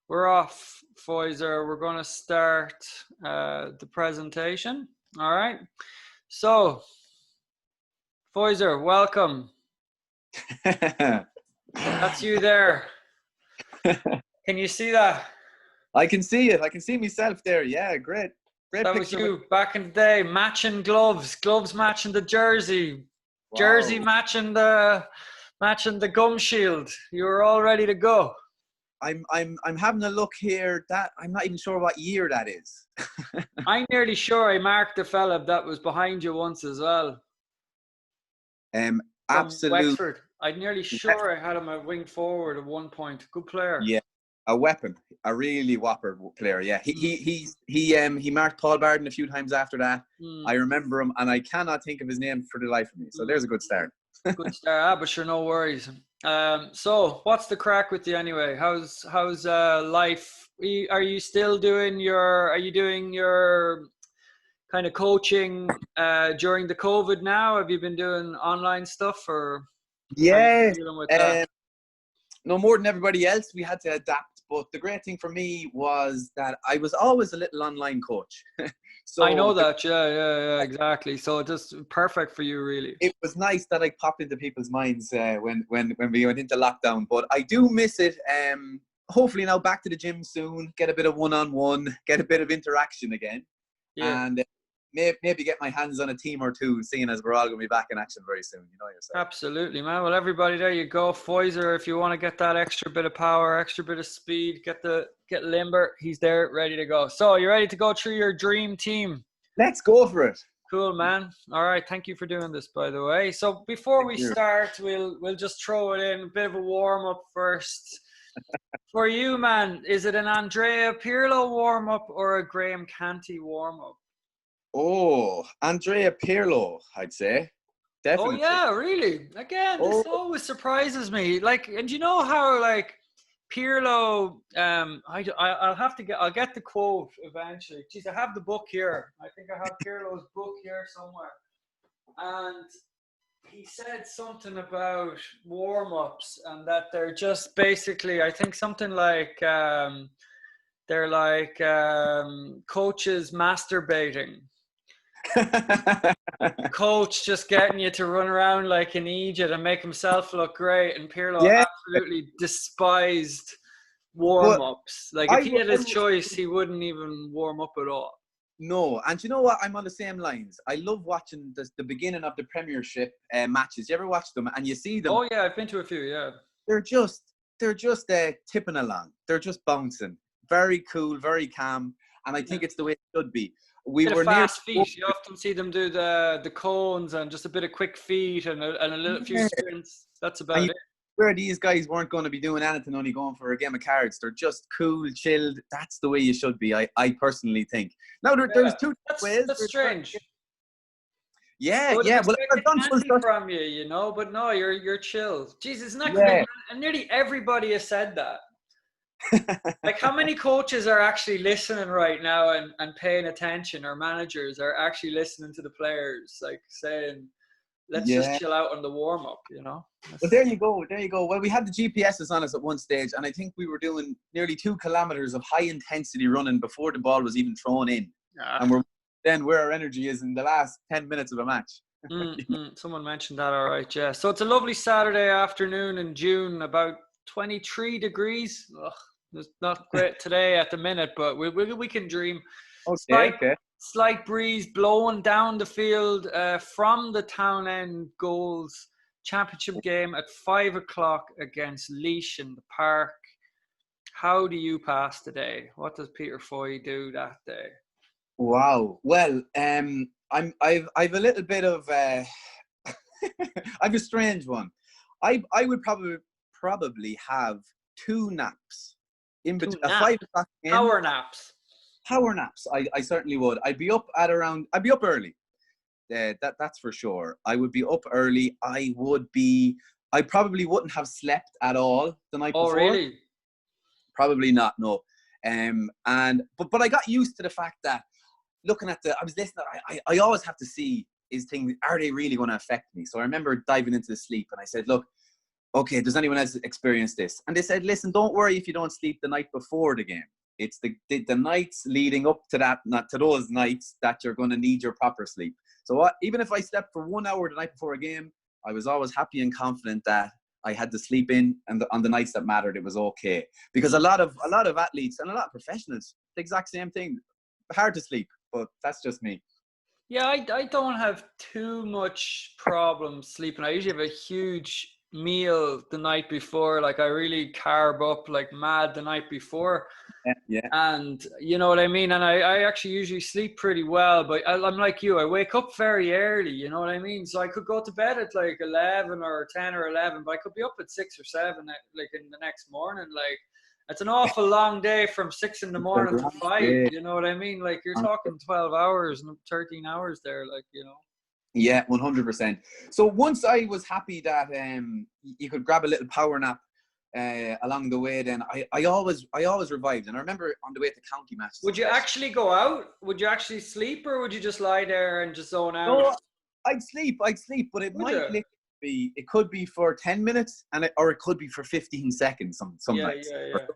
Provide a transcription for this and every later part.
We're off, Foyzer. We're going to start the presentation. All right. So, Foyzer, welcome. That's you there. Can you see that? I can see it. I can see myself there. Yeah, great. Great That was picture. you back in the day, matching gloves matching the jersey, Wow. jersey matching the gum shield. You were all ready to go. I'm having a look here. That I'm not even sure what year that is. I'm nearly sure I marked the fella that was behind you once as well. Absolutely. Wexford. I'm nearly sure I had him at wing forward at one point. Good player. Yeah, a weapon, a really whopper player. Yeah, he marked Paul Barden a few times after that. I remember him, and I cannot think of his name for the life of me. So there's a good start. Good start, but sure, no worries. So what's the crack with you anyway? How's life? Are you still doing your? Are you doing your kind of coaching during the COVID now? Have you been doing online stuff or? Yeah. Dealing with that? No more than everybody else, we had to adapt. But the great thing for me was that I was always a little online coach. So I know that, yeah, exactly. So just perfect for you, really. It was nice that I popped into people's minds when we went into lockdown. But I do miss it. Hopefully now back to the gym soon, get a bit of one-on-one, get a bit of interaction again. Yeah. And maybe get my hands on a team or two, seeing as we're all going to be back in action very soon. You know yourself. Absolutely, man. Well, everybody, there you go. Foyzer, if you want to get that extra bit of power, extra bit of speed, get limber, he's there, ready to go. So, you ready to go through your dream team? Let's go for it. Cool, man. All right, thank you for doing this, by the way. So, before we start, we'll just throw it in, a bit of a warm-up first. For you, man, is it an Andrea Pirlo warm-up or a Graham Canty warm-up? Oh, Andrea Pirlo, I'd say. Definitely. Oh, yeah, really? Again, this always surprises me. Like, and you know how, like, Pirlo, I'll get the quote eventually. Jeez, I have the book here. I think I have Pirlo's book here somewhere. And he said something about warm-ups and that they're just basically, I think something like, they're like coaches masturbating. Coach just getting you to run around like an idiot and make himself look great, and Pirlo absolutely despised warm-ups. Like if he had his choice, he wouldn't even warm up at all. No, and you know what? I'm on the same lines. I love watching the beginning of the Premiership matches. You ever watch them and you see them? Oh yeah, I've been to a few. Yeah, they're just tipping along. They're just bouncing. Very cool, very calm, and I think it's the way it should be. We were fast feet. You often see them do the cones and just a bit of quick feet and a little few sprints. That's about it. Where these guys weren't going to be doing anything, only going for a game of cards. They're just cool, chilled. That's the way you should be. I personally think. Now there's two ways. That's strange. Yeah. Well, I've done something from you, you know, but no, you're chill. Jesus, not and nearly everybody has said that. Like how many coaches are actually listening right now and paying attention, or managers are actually listening to the players, like saying, let's just chill out on the warm-up, you know? Well, there you go. Well, we had the GPSs on us at one stage, and I think we were doing nearly 2 kilometers of high-intensity running before the ball was even thrown in. And we're where our energy is in the last 10 minutes of a match. Someone mentioned that, all right, yeah. So it's a lovely Saturday afternoon in June, about 23 degrees. Ugh, it's not great today at the minute, but we can dream. Slight breeze blowing down the field from the Town End Goals championship game at 5 o'clock against Laois in the park. How do you pass the day? What does Peter Foy do that day? Wow. Well, I've a little bit of I've a strange one. I would probably have 2 naps in between. 5 o'clock game. Power naps. I certainly would. I'd be up early. That's for sure. I would be up early. I probably wouldn't have slept at all the night before. Oh, really? Probably not, no. But I got used to the fact that looking at I was listening, I always have to see, are they really going to affect me? So I remember diving into the sleep and I said, look, okay, does anyone else experience this? And they said, listen, don't worry if you don't sleep the night before the game. It's the nights leading up to that, not to those nights, that you're going to need your proper sleep. So even if I slept for 1 hour the night before a game, I was always happy and confident that I had to sleep in, and on the nights that mattered, it was okay. Because a lot of athletes and a lot of professionals, the exact same thing. Hard to sleep, but that's just me. Yeah, I don't have too much problem sleeping. I usually have a huge meal the night before. Like, I really carb up like mad the night before. Yeah. And you know what I mean? And I actually usually sleep pretty well, but I'm like you. I wake up very early, you know what I mean? So I could go to bed at like 11 or 10 or 11, but I could be up at 6 or 7 like in the next morning. Like, it's an awful long day from 6 in the morning to 5, you know what I mean? Like, you're talking 12 hours and 13 hours there, like, you know. Yeah, 100%. So once I was happy that you could grab a little power nap along the way, then I always revived. And I remember on the way to county matches. Would you actually go out? Would you actually sleep, or would you just lie there and just zone out? No, I'd sleep, but it might literally be, it could be for 10 minutes or it could be for 15 seconds some nights. Or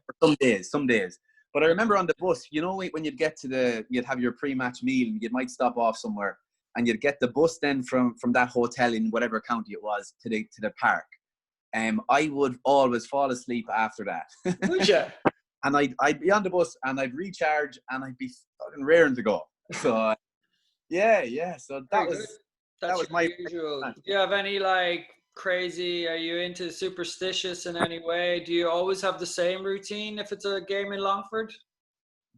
some days. But I remember on the bus, you know, when you'd get to you'd have your pre-match meal and you might stop off somewhere and you'd get the bus then from that hotel in whatever county it was to the park. I would always fall asleep after that. Would you? And I'd be on the bus and I'd recharge and I'd be fucking raring to go. So yeah. So that was my usual. Do you have any like crazy? Are you into superstitious in any way? Do you always have the same routine if it's a game in Longford?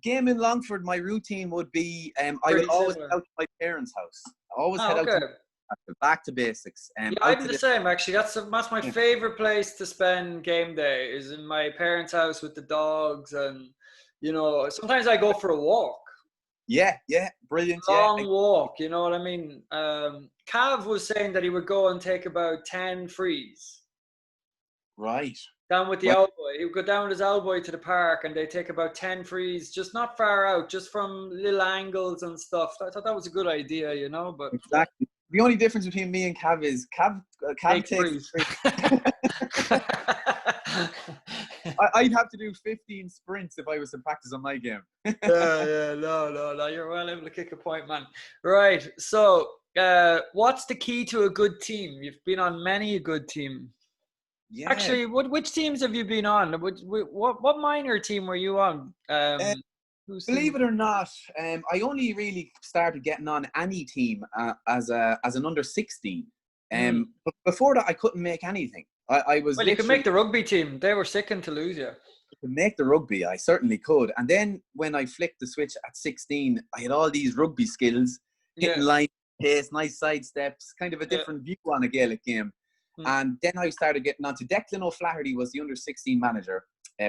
Game in Longford, my routine would be I would always head out to my parents' house. I always head out to back to basics. Yeah, I'm the same actually. That's my favorite place to spend game day, is in my parents' house with the dogs, and you know, sometimes I go for a walk. Yeah, brilliant. Long walk, you know what I mean? Cav was saying that he would go and take about 10 frees. Right. Down with the old boy. He would go down with his old boy to the park and they take about 10 frees, just not far out, just from little angles and stuff. I thought that was a good idea, you know, but exactly. The only difference between me and Cav is Cav takes frees. I'd have to do 15 sprints if I was to practice on my game. No, you're well able to kick a point, man. Right, so what's the key to a good team? You've been on many a good team. Yeah. Actually, which teams have you been on? What minor team were you on? Believe it or not, I only really started getting on any team as an under 16. But before that, I couldn't make anything. I was. Well, you could make the rugby team. They were sickening to lose you. To make the rugby, I certainly could. And then when I flicked the switch at 16, I had all these rugby skills, hitting line, pace, nice side steps, kind of a different view on a Gaelic game. And then I started getting on to Declan O'Flaherty was the under 16 manager.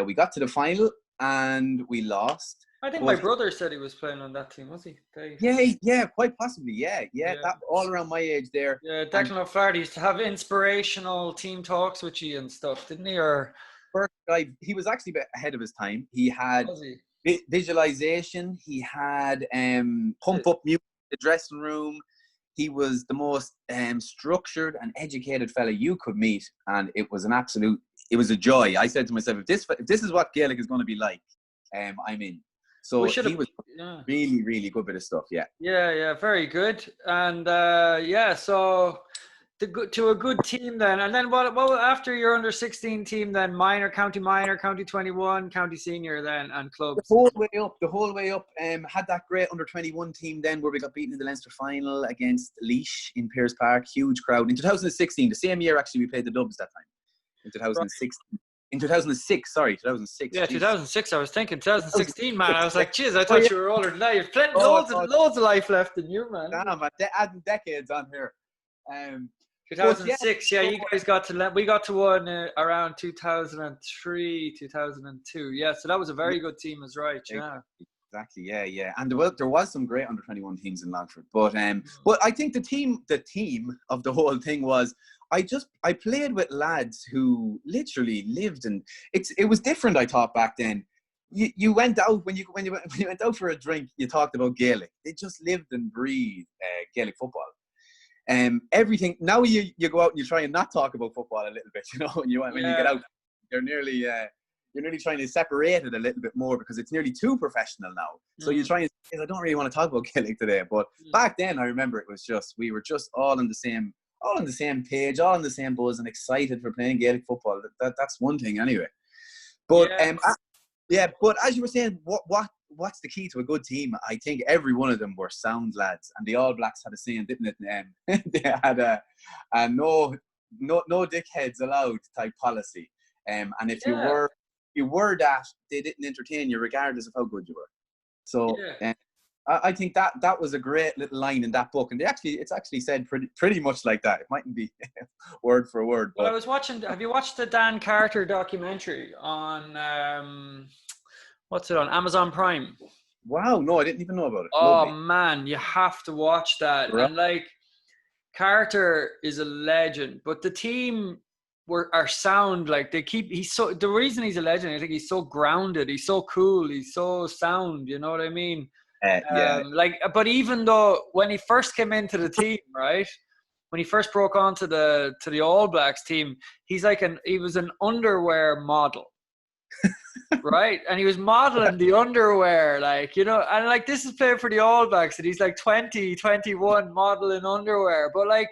We got to the final and we lost. I think my brother said he was playing on that team, was he? Yeah, quite possibly. Yeah. That all around my age there. Yeah, Declan O'Flaherty used to have inspirational team talks with you and stuff, didn't he? Or first guy, he was actually ahead of his time. He had visualization. He had pump up music in the dressing room. He was the most structured and educated fella you could meet, and it was a joy. I said to myself, if this is what Gaelic is going to be like, I'm in. So he was really, really good bit of stuff. Yeah, very good. And so to a good team then. And then what after your under 16 team then? Minor, county 21, county senior then, and clubs. The whole way up. Had that great under 21 team then where we got beaten in the Leinster final against Laois in Pearse Park. Huge crowd. In 2016, the same year actually, we played the Dubs that time. In 2006. In 2006, sorry, 2006. Yeah, 2006. I was thinking 2016, man. I was like, geez, I thought you were older than that. You've plenty, loads of life left in you, man. Damn, man, adding decades on here. 2006, you guys we got to one around 2003, 2002. Yeah, so that was a very good team, is right. Yeah. Exactly. Yeah. And there was some great under 21 teams in Longford, but I think the team of the whole thing was. I played with lads who literally lived, and it was different. I thought back then, you went out when you went out for a drink, you talked about Gaelic. They just lived and breathed Gaelic football. Everything now you go out and you try and not talk about football a little bit, you know, when you get out, you're nearly trying to separate it a little bit more because it's nearly too professional now. So you try and say, I don't really want to talk about Gaelic today, but back then I remember it was just, we were just all on the same page, all on the same buzz and excited for playing Gaelic football. That's one thing anyway. But but as you were saying, what's the key to a good team? I think every one of them were sound lads, and the All Blacks had a saying, didn't it? They had a no dickheads allowed type policy. And if you were that, they didn't entertain you regardless of how good you were. So I think that was a great little line in that book, and it's actually said pretty much like that. It mightn't be word for word. Well, I was watching. Have you watched the Dan Carter documentary on what's it on Amazon Prime? Wow, no, I didn't even know about it. Oh Lovely. man, you have to watch that. Right. And like, Carter is a legend, but the team are sound. Like the reason he's a legend, I think he's so grounded, he's so cool, he's so sound, you know what I mean? But even though when he first came into the team, right, when he first broke onto the All Blacks team, he was an underwear model. Right, and he was modeling the underwear, like, you know, and like, this is playing for the All Blacks, and he's like 20, 21 modeling underwear, but like,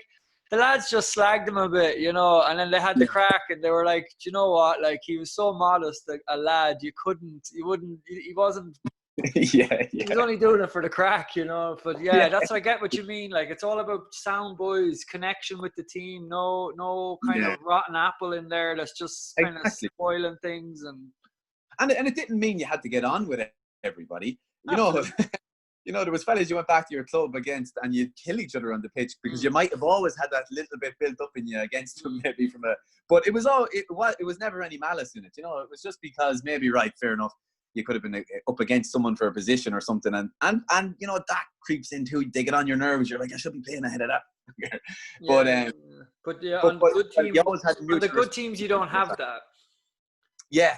the lads just slagged him a bit, you know, and then they had the crack, and they were like, do you know what, like, he was so modest, like, a lad, he wasn't he was only doing it for the crack, you know. But that's, I get what you mean. Like, it's all about sound boys, connection with the team, no kind of rotten apple in there that's just kind of spoiling things. And it didn't mean you had to get on with everybody. You know, you know, there was fellas you went back to your club against and you'd kill each other on the pitch because you might have always had that little bit built up in you against them, maybe but it was never any malice in it. You know, it was just because maybe, right, fair enough, you could have been up against someone for a position or something, and you know, that creeps into, they get on your nerves. You're like, I should be playing ahead of that. On the good teams, you don't have that. Yeah.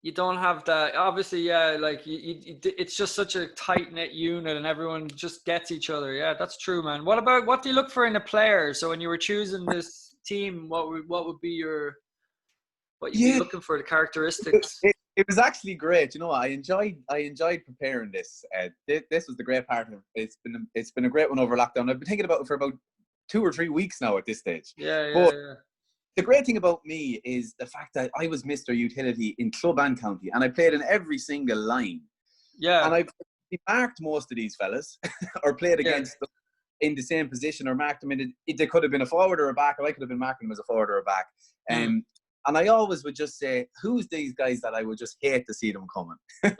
You don't have that. Obviously, like it's just such a tight knit unit, and everyone just gets each other. Yeah, that's true, man. What do you look for in a player? So when you were choosing this team, what would be what you'd be looking for, the characteristics? It was actually great. You know, I enjoyed preparing this. This was the great part of it. It's been a great one over lockdown. I've been thinking about it for about 2 or 3 weeks now at this stage. Yeah. The great thing about me is the fact that I was Mr. Utility in club and county, and I played in every single line. Yeah. And I've marked most of these fellas, or played against them in the same position, or marked them in. They could have been a forward or a back, or I could have been marking them as a forward or a back. And I always would just say, who's these guys that I would just hate to see them coming? I'd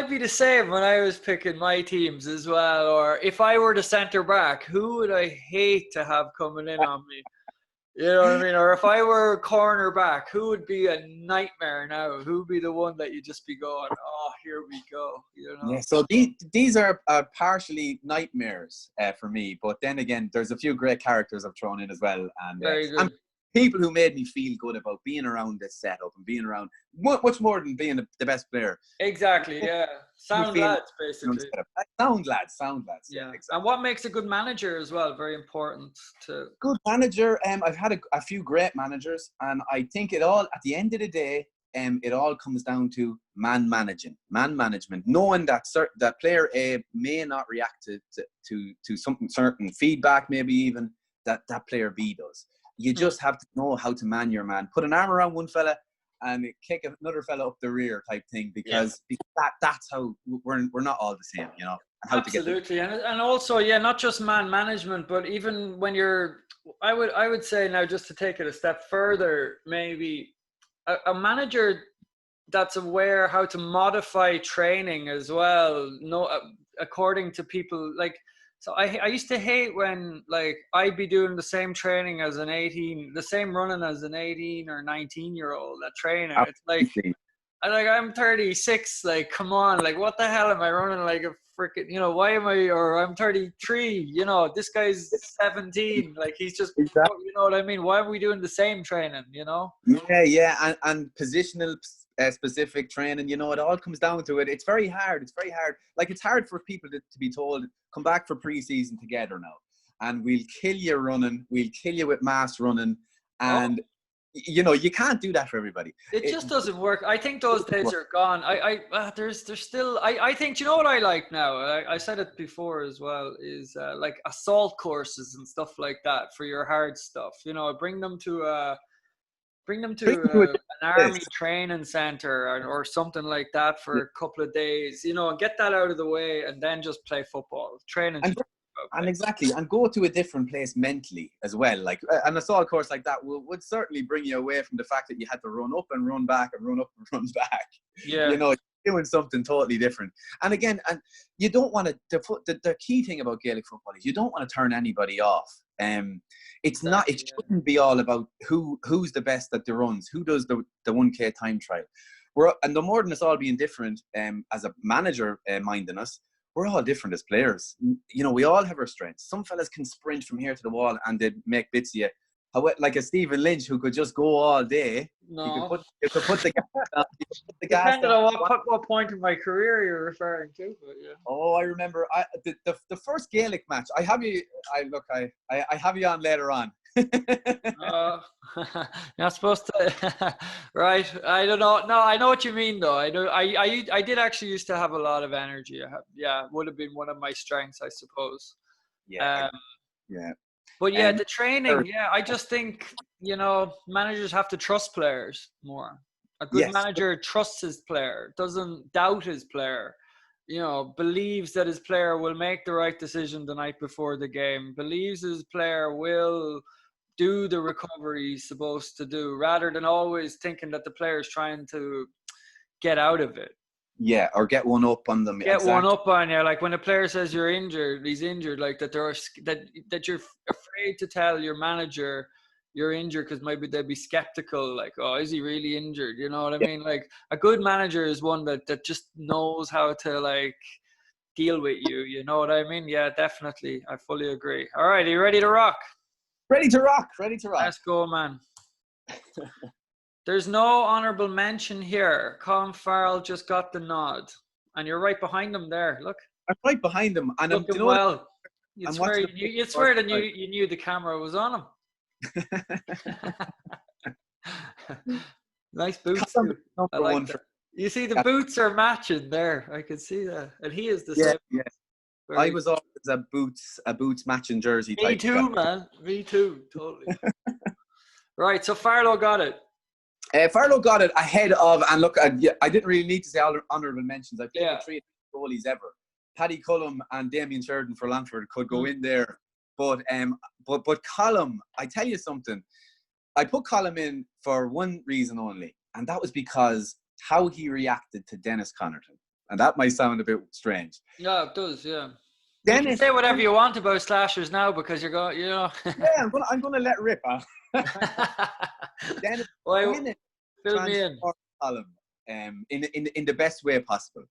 be the same when I was picking my teams as well. Or if I were the centre back, who would I hate to have coming in on me? You know what I mean? Or if I were cornerback, who would be a nightmare now? Who would be the one that you'd just be going, oh, here we go? You know? Yeah, so these are partially nightmares for me. But then again, there's a few great characters I've thrown in as well. And, very good. And people who made me feel good about being around this setup and being around much more than being the best player. Exactly, yeah. Sound lads, basically. Sound lads. Yeah, exactly. And what makes a good manager as well, very important to... Good manager, I've had a few great managers, and I think it all, at the end of the day, it all comes down to man management, knowing that that player A may not react to something certain, feedback maybe even, that player B does. You just have to know how to man your man. Put an arm around one fella and kick another fella up the rear type thing, because that's how we're not all the same, you know. Absolutely, and also, not just man management, but even when you're, I would say now, just to take it a step further, maybe a manager that's aware how to modify training as well, according to people. Like, so I used to hate when, like, I'd be doing the same training as the same running as an 18 or 19-year-old at training. It's like, like I'm 36. Like, come on, like what the hell am I running like a freaking? You know, why am I? Or I'm 33. You know, this guy's 17. Like he's just, Exactly. you know what I mean? Why are we doing the same training? You know? Yeah, and positional specific training. You know, it all comes down to it. It's very hard. It's very hard. Like it's hard for people to be told, come back for pre-season together now, and we'll kill you running. We'll kill you with mass running, and you know, you can't do that for everybody. It just doesn't work. I think those days are gone. There's still. I think, you know what I like now. I said it before as well. Is like assault courses and stuff like that for your hard stuff. You know, bring them to an army training center or something like that for a couple of days. You know, and get that out of the way, and then just play football. Training. And exactly, and go to a different place mentally as well. Like an assault course like that would certainly bring you away from the fact that you had to run up and run back and run up and run back. Yeah, you know, you're doing something totally different. And again, and you don't want to. The key thing about Gaelic football is you don't want to turn anybody off. It's not. It shouldn't be all about who's the best at the runs, who does the 1K time trial. And the more than us all being different, as a manager minding us, we're all different as players. You know, we all have our strengths. Some fellas can sprint from here to the wall and they make bits of you. Like a Stephen Lynch who could just go all day. No. You could put the gas down. Depending on what point in my career you're referring to, but yeah. Oh, I remember the first Gaelic match. I have you on later on. You're not supposed to, right? I don't know. No, I know what you mean, though. I did actually used to have a lot of energy. Would have been one of my strengths, I suppose. Yeah. But yeah, the training. Yeah, I just think, you know, managers have to trust players more. A good manager trusts his player, doesn't doubt his player. You know, believes that his player will make the right decision the night before the game. Believes his player will do the recovery he's supposed to do, rather than always thinking that the player's trying to get out of it. Yeah, or get one up on them. One up on you. Like when a player says he's injured, like that that you're afraid to tell your manager you're injured because maybe they'd be skeptical, like, oh, is he really injured? You know what I mean? Like a good manager is one that just knows how to like deal with you. You know what I mean? Yeah, definitely. I fully agree. All right, are you ready to rock? Ready to rock. Let's go, man. There's no honourable mention here. Colin Farrell just got the nod. And you're right behind him there. Look. I'm right behind him. And looking well. You'd swear that you knew the camera was on him. Nice boots. I like that. You see the boots are matching there. I can see that. And he is the same. Yeah. I was always a boots matching jersey type. Me too, man. Me too. Totally. Right, so Farlow got it. Farlow got it ahead of, and look, I didn't really need to say honourable mentions. I played with 3 goalies ever. Paddy Cullum and Damien Sheridan for Longford could go in there. But Colum, I tell you something. I put Colum in for one reason only, and that was because how he reacted to Dennis Connerton. And that might sound a bit strange. Yeah, it does, yeah. Dennis, you can say whatever you want about slashers now because you're going, you know. Yeah, I'm going to let rip. Dennis, fill me in. Colum, in the best way possible.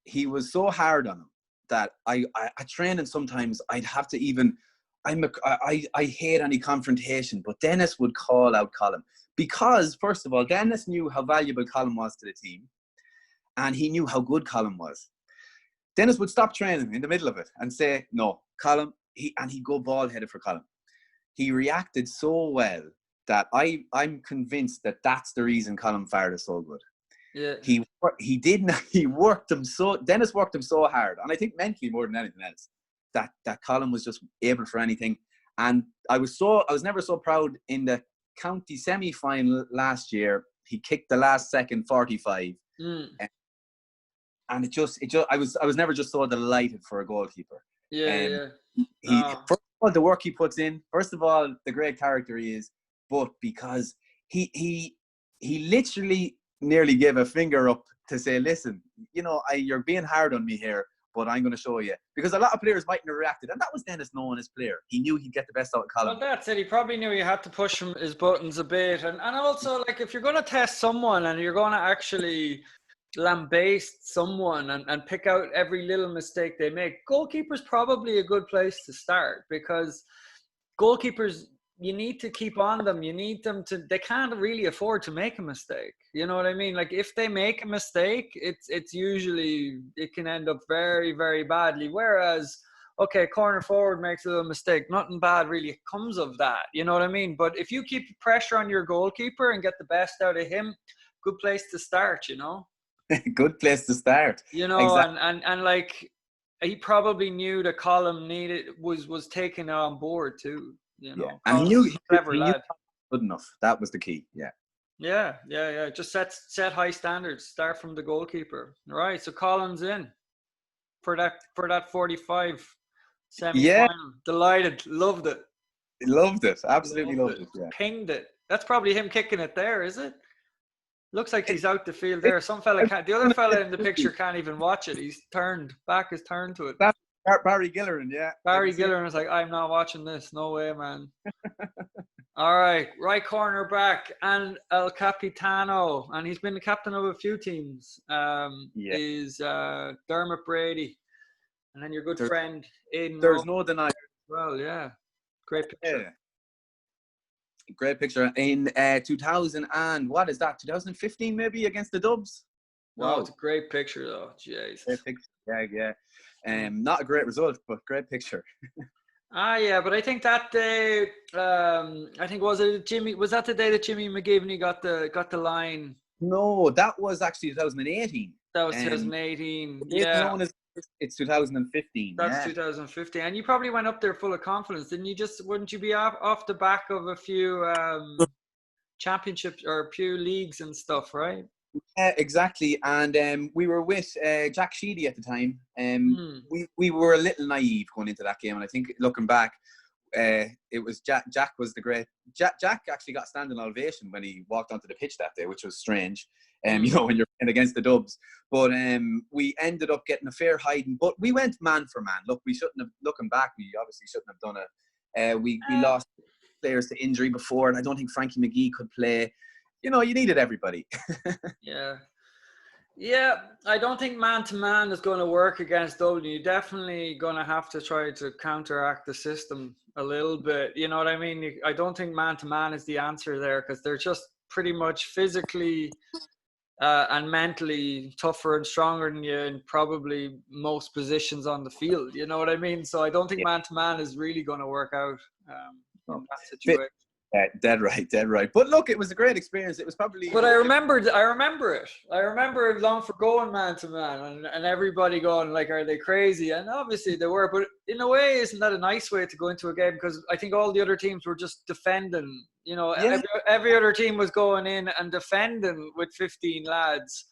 He was so hard on him that I train, and sometimes I'd have to even. I hate any confrontation, but Dennis would call out Colum because, first of all, Dennis knew how valuable Colum was to the team, and he knew how good Colum was. Dennis would stop training in the middle of it and say, "No, Colum," he'd go bald-headed for Colum. He reacted so well that I'm convinced that that's the reason Colum Farrell is so good. Yeah. Dennis worked him so hard, and I think mentally more than anything else, that Colum was just able for anything. And I was never so proud in the county semi-final last year. He kicked the last second 45. And I was never just so delighted for a goalkeeper. First of all, the work he puts in. First of all, the great character he is, but because he literally nearly gave a finger up to say, "Listen, you know, you're being hard on me here, but I'm going to show you. Because a lot of players mightn't have reacted. And that was Dennis knowing his player. He knew he'd get the best out of Colin. Well, that's it. He probably knew he had to push his buttons a bit. And also, like, if you're going to test someone and you're going to actually lambaste someone and pick out every little mistake they make, goalkeeper's probably a good place to start, because goalkeepers, you need to keep on them. You need them to, they can't really afford to make a mistake. You know what I mean? Like, if they make a mistake, it's usually, it can end up very, very badly. Whereas, okay, corner forward makes a little mistake, nothing bad really comes of that. You know what I mean? But if you keep pressure on your goalkeeper and get the best out of him, good place to start, you know? Good place to start. You know, exactly. and like, he probably knew that Colin was taking it on board too. You know, yeah. And he knew clever lad. Good enough. That was the key. Yeah. Yeah. Just set high standards. Start from the goalkeeper. All right. So Colin's in for that 45 semi-final. Yeah. Delighted. Loved it. Loved it. Absolutely loved it. Yeah. Pinged it. That's probably him kicking it there, is it? Looks like he's out the field there. Some fella can't. The other fella in the picture can't even watch it. He's turned. Back is turned to it. That's Barry Gillerin, yeah. Barry Gillerin is like, I'm not watching this. No way, man. All right. Right corner back. And El Capitano. And he's been the captain of a few teams. Is Dermot Brady. And then your good friend, Aidan. There's no denying. Well, yeah. Great picture. Yeah. Great picture in 2000 and what is that? 2015 maybe against the Dubs. Wow, it's a great picture though. Jeez. Great picture. Yeah. Not a great result, but great picture. Yeah, but I think that day, I think was that the day that Jimmy McGivney got the line? No, that was actually 2018. That was 2018. Yeah. It's 2015. That's 2015. And you probably went up there full of confidence, didn't you? Wouldn't you be off the back of a few championships or a few leagues and stuff, right? Yeah, exactly. And we were with Jack Sheedy at the time. We were a little naive going into that game. And I think looking back, it was Jack was the great. Jack actually got standing ovation when he walked onto the pitch that day, which was strange. You know, when you're playing against the Dubs. But we ended up getting a fair hiding. But we went man for man. Look, we shouldn't have, looking back, we obviously shouldn't have done it. We lost players to injury before, and I don't think Frankie McGee could play. You know, you needed everybody. Yeah, I don't think man-to-man is going to work against Dublin. You're definitely going to have to try to counteract the system a little bit. You know what I mean? I don't think man-to-man is the answer there, because they're just pretty much physically and mentally tougher and stronger than you in probably most positions on the field. You know what I mean? So I don't think man-to-man is really going to work out in that situation. Dead right. But look, it was a great experience. It was probably. But I remember it. I remember Longford going man to man, and everybody going like, "Are they crazy?" And obviously they were. But in a way, isn't that a nice way to go into a game? Because I think all the other teams were just defending. You know, every other team was going in and defending with 15 lads,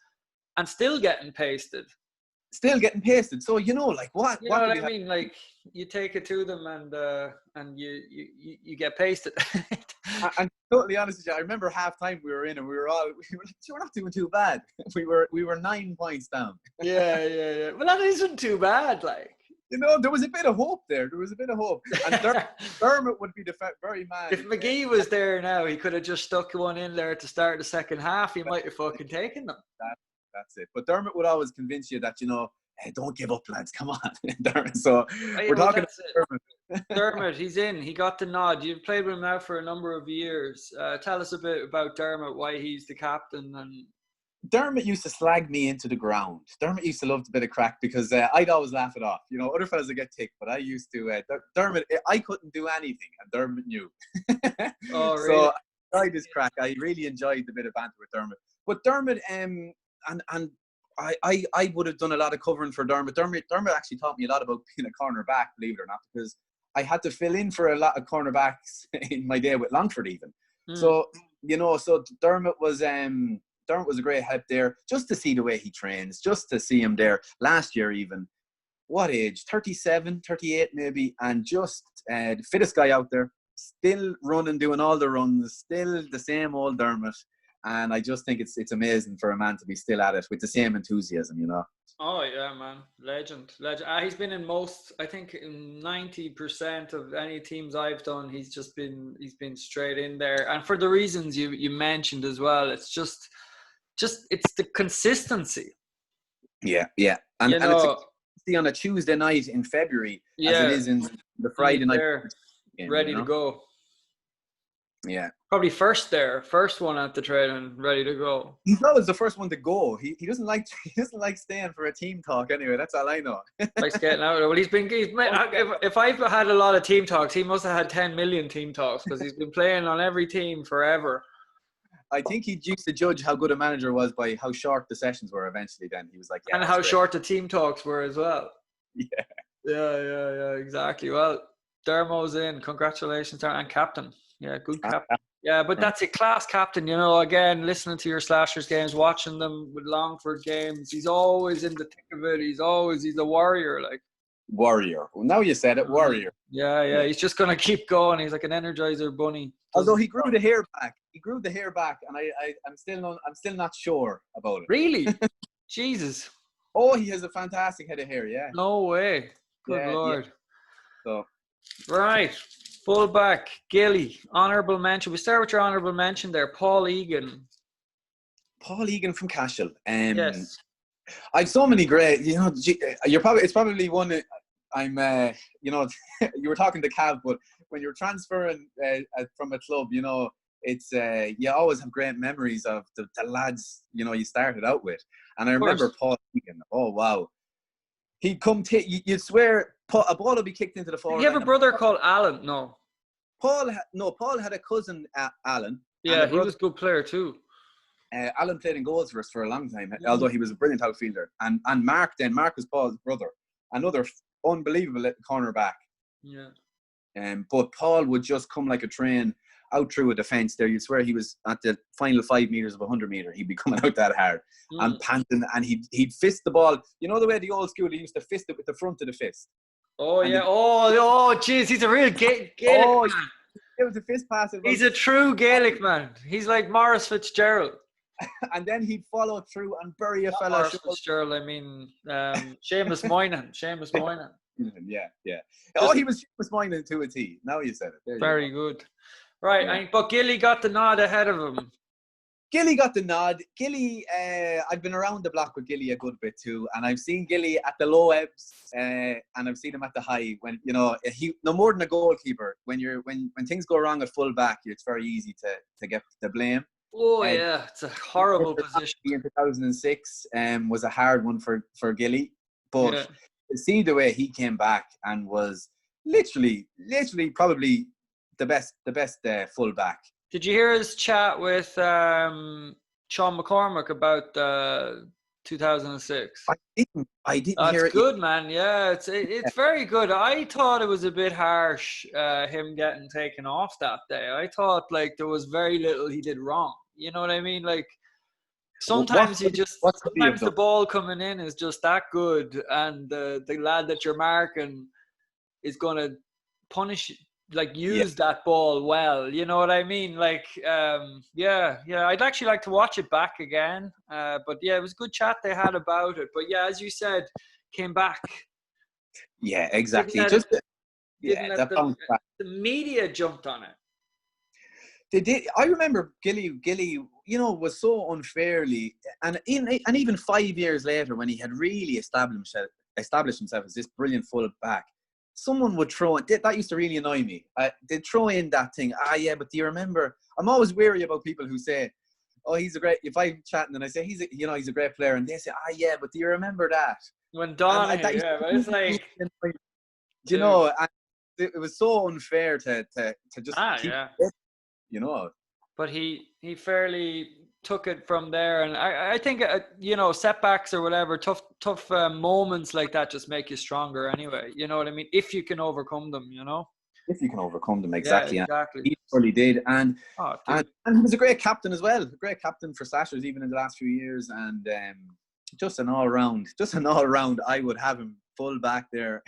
and still getting pasted. So you know, like what? You know what I mean? Like you take it to them, and you get pasted. I'm totally honest with you. I remember half time we were in, and we were like, we're not doing too bad. We were 9 points down. Yeah. Well, that isn't too bad. Like, you know, there was a bit of hope there. And Dermot would be very mad. If McGee was there now, he could have just stuck one in there to start the second half. He might have fucking taken them. That's it. But Dermot would always convince you that, you know, hey, don't give up, lads. Come on. Dermot. So we're talking about Dermot. Dermot, he's in. He got the nod. You've played with him now for a number of years. Tell us a bit about Dermot, why he's the captain. And Dermot used to slag me into the ground. Dermot used to love a bit of crack because I'd always laugh it off. You know, other fellas would get ticked, but I used to. Dermot, I couldn't do anything, and Dermot knew. Oh, really? So I enjoyed his crack. I really enjoyed the bit of banter with Dermot. But Dermot, and I would have done a lot of covering for Dermot. Dermot actually taught me a lot about being a cornerback, believe it or not, because I had to fill in for a lot of cornerbacks in my day with Longford even. So, you know, Dermot was a great help there, just to see the way he trains, just to see him there. Last year even, what age? 37, 38 maybe, and just the fittest guy out there, still running, doing all the runs, still the same old Dermot. And I just think it's amazing for a man to be still at it with the same enthusiasm, you know. Oh yeah, man, legend. He's been in most, I think, in 90% of any teams I've done. He's been straight in there, and for the reasons you mentioned as well. It's just it's the consistency. Yeah, yeah, and You it's know, on a Tuesday night in February as it yeah, is in the Friday night there, game, ready you to know? go. Yeah. Probably first one at the training, ready to go. He's always the first one to go. He doesn't like staying for a team talk anyway. That's all I know. Likes getting out. Well, he's if I've had a lot of team talks, he must have had 10 million team talks because he's been playing on every team forever. I think he used to judge how good a manager was by how short the sessions were eventually. Then he was like, yeah, and that's how great. short the team talks were as well. Yeah, exactly. Well, Dermo's in. Congratulations, and captain. Yeah, good captain. Yeah, but that's a class captain, you know. Again, listening to your Slashers games, watching them with Longford games, he's always in the thick of it. He's a warrior, like. Warrior. Well, now you said it, warrior. Yeah. He's just gonna keep going. He's like an Energizer bunny. Although he grew the hair back, and I'm still not sure about it. Really? Jesus. Oh, he has a fantastic head of hair. Yeah. No way. Good Lord. Yeah. So. Right. Fullback, Gilly. Honourable mention. We start with your honourable mention there. Paul Egan. Paul Egan from Cashel. Yes. I've so many great. You know, it's probably one that I'm. You know, you were talking to Cav, but when you're transferring from a club, you know, it's you always have great memories of the lads, you know, you started out with. And I remember Paul Egan. Oh wow, he'd come. You'd swear a ball would be kicked into the forward. Did you have a brother called Alan? No. Paul had a cousin, Alan. Yeah, he was a good player too. Alan played in goals for us for a long time, although he was a brilliant outfielder. And Mark was Paul's brother, another unbelievable cornerback. Yeah. But Paul would just come like a train out through a defence there. You'd swear he was at the final 5 meters of a 100 meter. He'd be coming out that hard and panting, and he'd fist the ball. You know the way the old school, he used to fist it with the front of the fist. Oh, and yeah. Jeez, he's a real Gaelic man. It was a fist pass. He's a true Gaelic man. He's like Maurice Fitzgerald. And then he'd follow through and bury a fella. Maurice Fitzgerald, I mean, Seamus Moynihan. Yeah. Oh, he was Seamus Moynihan to a T. Now you said it. Very good. Right, but Gilly got the nod ahead of him. Gilly got the nod. Gilly, I've been around the block with Gilly a good bit too, and I've seen Gilly at the low ebbs, and I've seen him at the high. When you know, he no more than a goalkeeper. When things go wrong at full back, it's very easy to get the blame. Oh yeah, it's a horrible position. In 2006, was a hard one for Gilly, but to see the way he came back and was literally probably the best full back. Did you hear his chat with Sean McCormack about 2006? I didn't hear it. That's good, man. Yeah, it's very good. I thought it was a bit harsh, him getting taken off that day. I thought like there was very little he did wrong. You know what I mean? Like sometimes sometimes the ball coming in is just that good, and the lad that you're marking is going to punish use that ball well, you know what I mean? Like, I'd actually like to watch it back again. But yeah, it was a good chat they had about it. But yeah, as you said, came back. Yeah, exactly. The media jumped on it. They did. I remember Gilly, you know, was so unfairly, and even 5 years later, when he had really established himself as this brilliant full back, someone would throw it. That used to really annoy me. They'd throw in that thing. But do you remember? I'm always wary about people who say, "Oh, he's a great." If I'm chatting and I say he's a great player, and they say, but do you remember that? When Don, but it's like, you know, and it was so unfair to just keep it, you know. But he fairly took it from there, and I think you know, setbacks or whatever, tough moments like that just make you stronger anyway. You know what I mean? If you can overcome them, you know. If you can overcome them, exactly. Yeah, exactly. He really did, and he was a great captain as well. A great captain for Slashers even in the last few years, and just an all round. I would have him full back there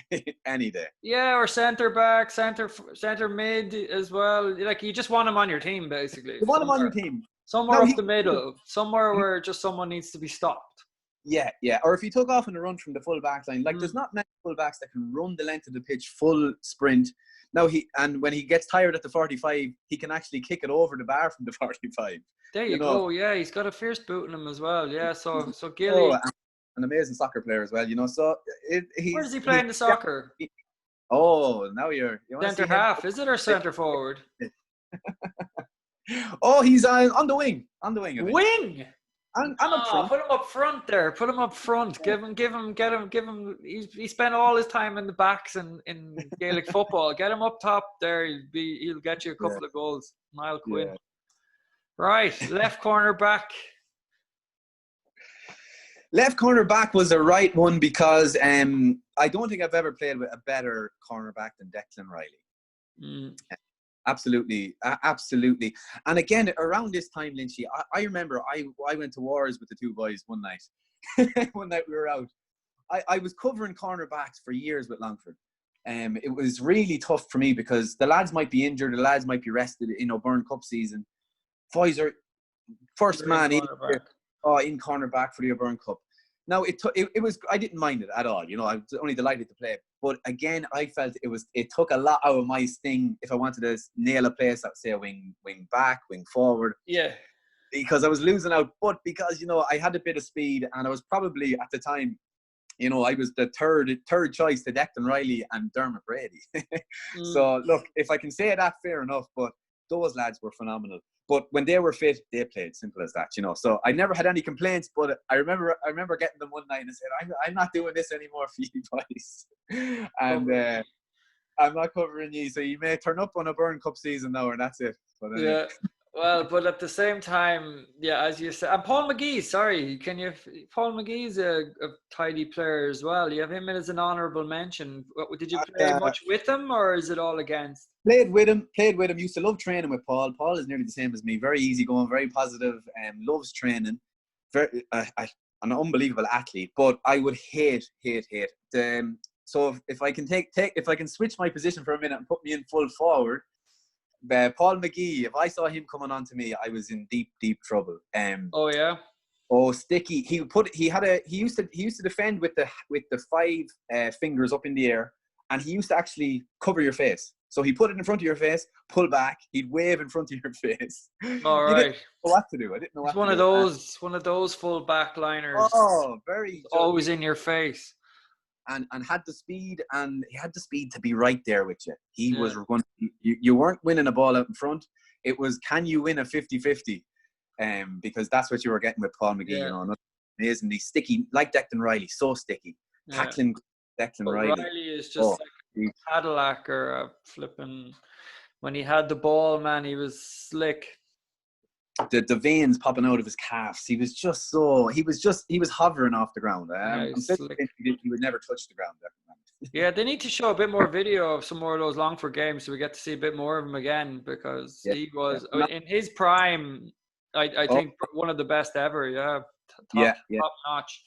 any day. Yeah, or centre back, centre mid as well. Like you just want him on your team, basically. You want him on your team. Somewhere up the middle, somewhere where just someone needs to be stopped. Yeah, yeah. Or if he took off on a run from the full back line, like there's not many full backs that can run the length of the pitch full sprint. Now and when he gets tired at the 45, he can actually kick it over the bar from the 45. There you go. Yeah, he's got a fierce boot in him as well. Yeah, so Gilly. Oh, an amazing soccer player as well, you know. So where does he play in the soccer? Now you centre half, is it, or centre forward? Oh, he's on the wing. On the wing. Wing. And up front. Put him up front there. Put him up front. Give him. He spent all his time in the backs in Gaelic football. Get him up top there. He'll get you a couple of goals. Niall Quinn. Yeah. Right, left corner back. Left corner back was the right one because I don't think I've ever played with a better cornerback than Declan Riley. Absolutely. And again, around this time, Lynchy, I remember I went to wars with the two boys one night. One night we were out. I was covering cornerbacks for years with Longford. It was really tough for me because the lads might be injured, the lads might be rested in O'Byrne Cup season. Foyzer, first man in cornerback for the O'Byrne Cup. Now it was I didn't mind it at all. You know, I was only delighted to play. But again, I felt it took a lot out of my sting if I wanted to nail a place, I'd say a wing back, wing forward. Yeah. Because I was losing out, but because, you know, I had a bit of speed and I was probably at the time, you know, I was the third choice to Declan Riley and Dermot Brady. So look, if I can say that, fair enough. But those lads were phenomenal. But when they were fit, they played. Simple as that, you know. So I never had any complaints. But I remember getting them one night and said, "I'm not doing this anymore for you boys, and I'm not covering you. So you may turn up on a Burn Cup season now, and that's it." But, yeah. Well, but at the same time, yeah, as you said, and Paul McGee. Sorry, Paul McGee's a tidy player as well. You have him as an honourable mention. Did you play much with him, or is it all against? Played with him. Used to love training with Paul. Paul is nearly the same as me. Very easygoing, very positive, loves training. Very an unbelievable athlete. But I would hate. So if I can switch my position for a minute and put me in full forward. Paul McGee, if I saw him coming on to me, I was in deep trouble. Oh yeah. Oh, sticky. He used to defend with the five fingers up in the air, and he used to actually cover your face. So he put it in front of your face, pull back, he'd wave in front of your face. All right. I didn't know what to do. I didn't know what to do. One of those full back liners. Oh, very always in your face. And had the speed, and he had the speed to be right there with you. He was going. You weren't winning a ball out in front. It was, can you win a 50-50? Because that's what you were getting with Paul McGee. You know, amazingly sticky, like Declan Riley, so sticky. Tackling Declan Riley. Riley is just like a Cadillac or a flipping. When he had the ball, man, he was slick. The veins popping out of his calves. He was hovering off the ground. He would never touch the ground. Yeah, they need to show a bit more video of some more of those Longford games so we get to see a bit more of him again, because he was in his prime. I think one of the best ever. Yeah, top notch.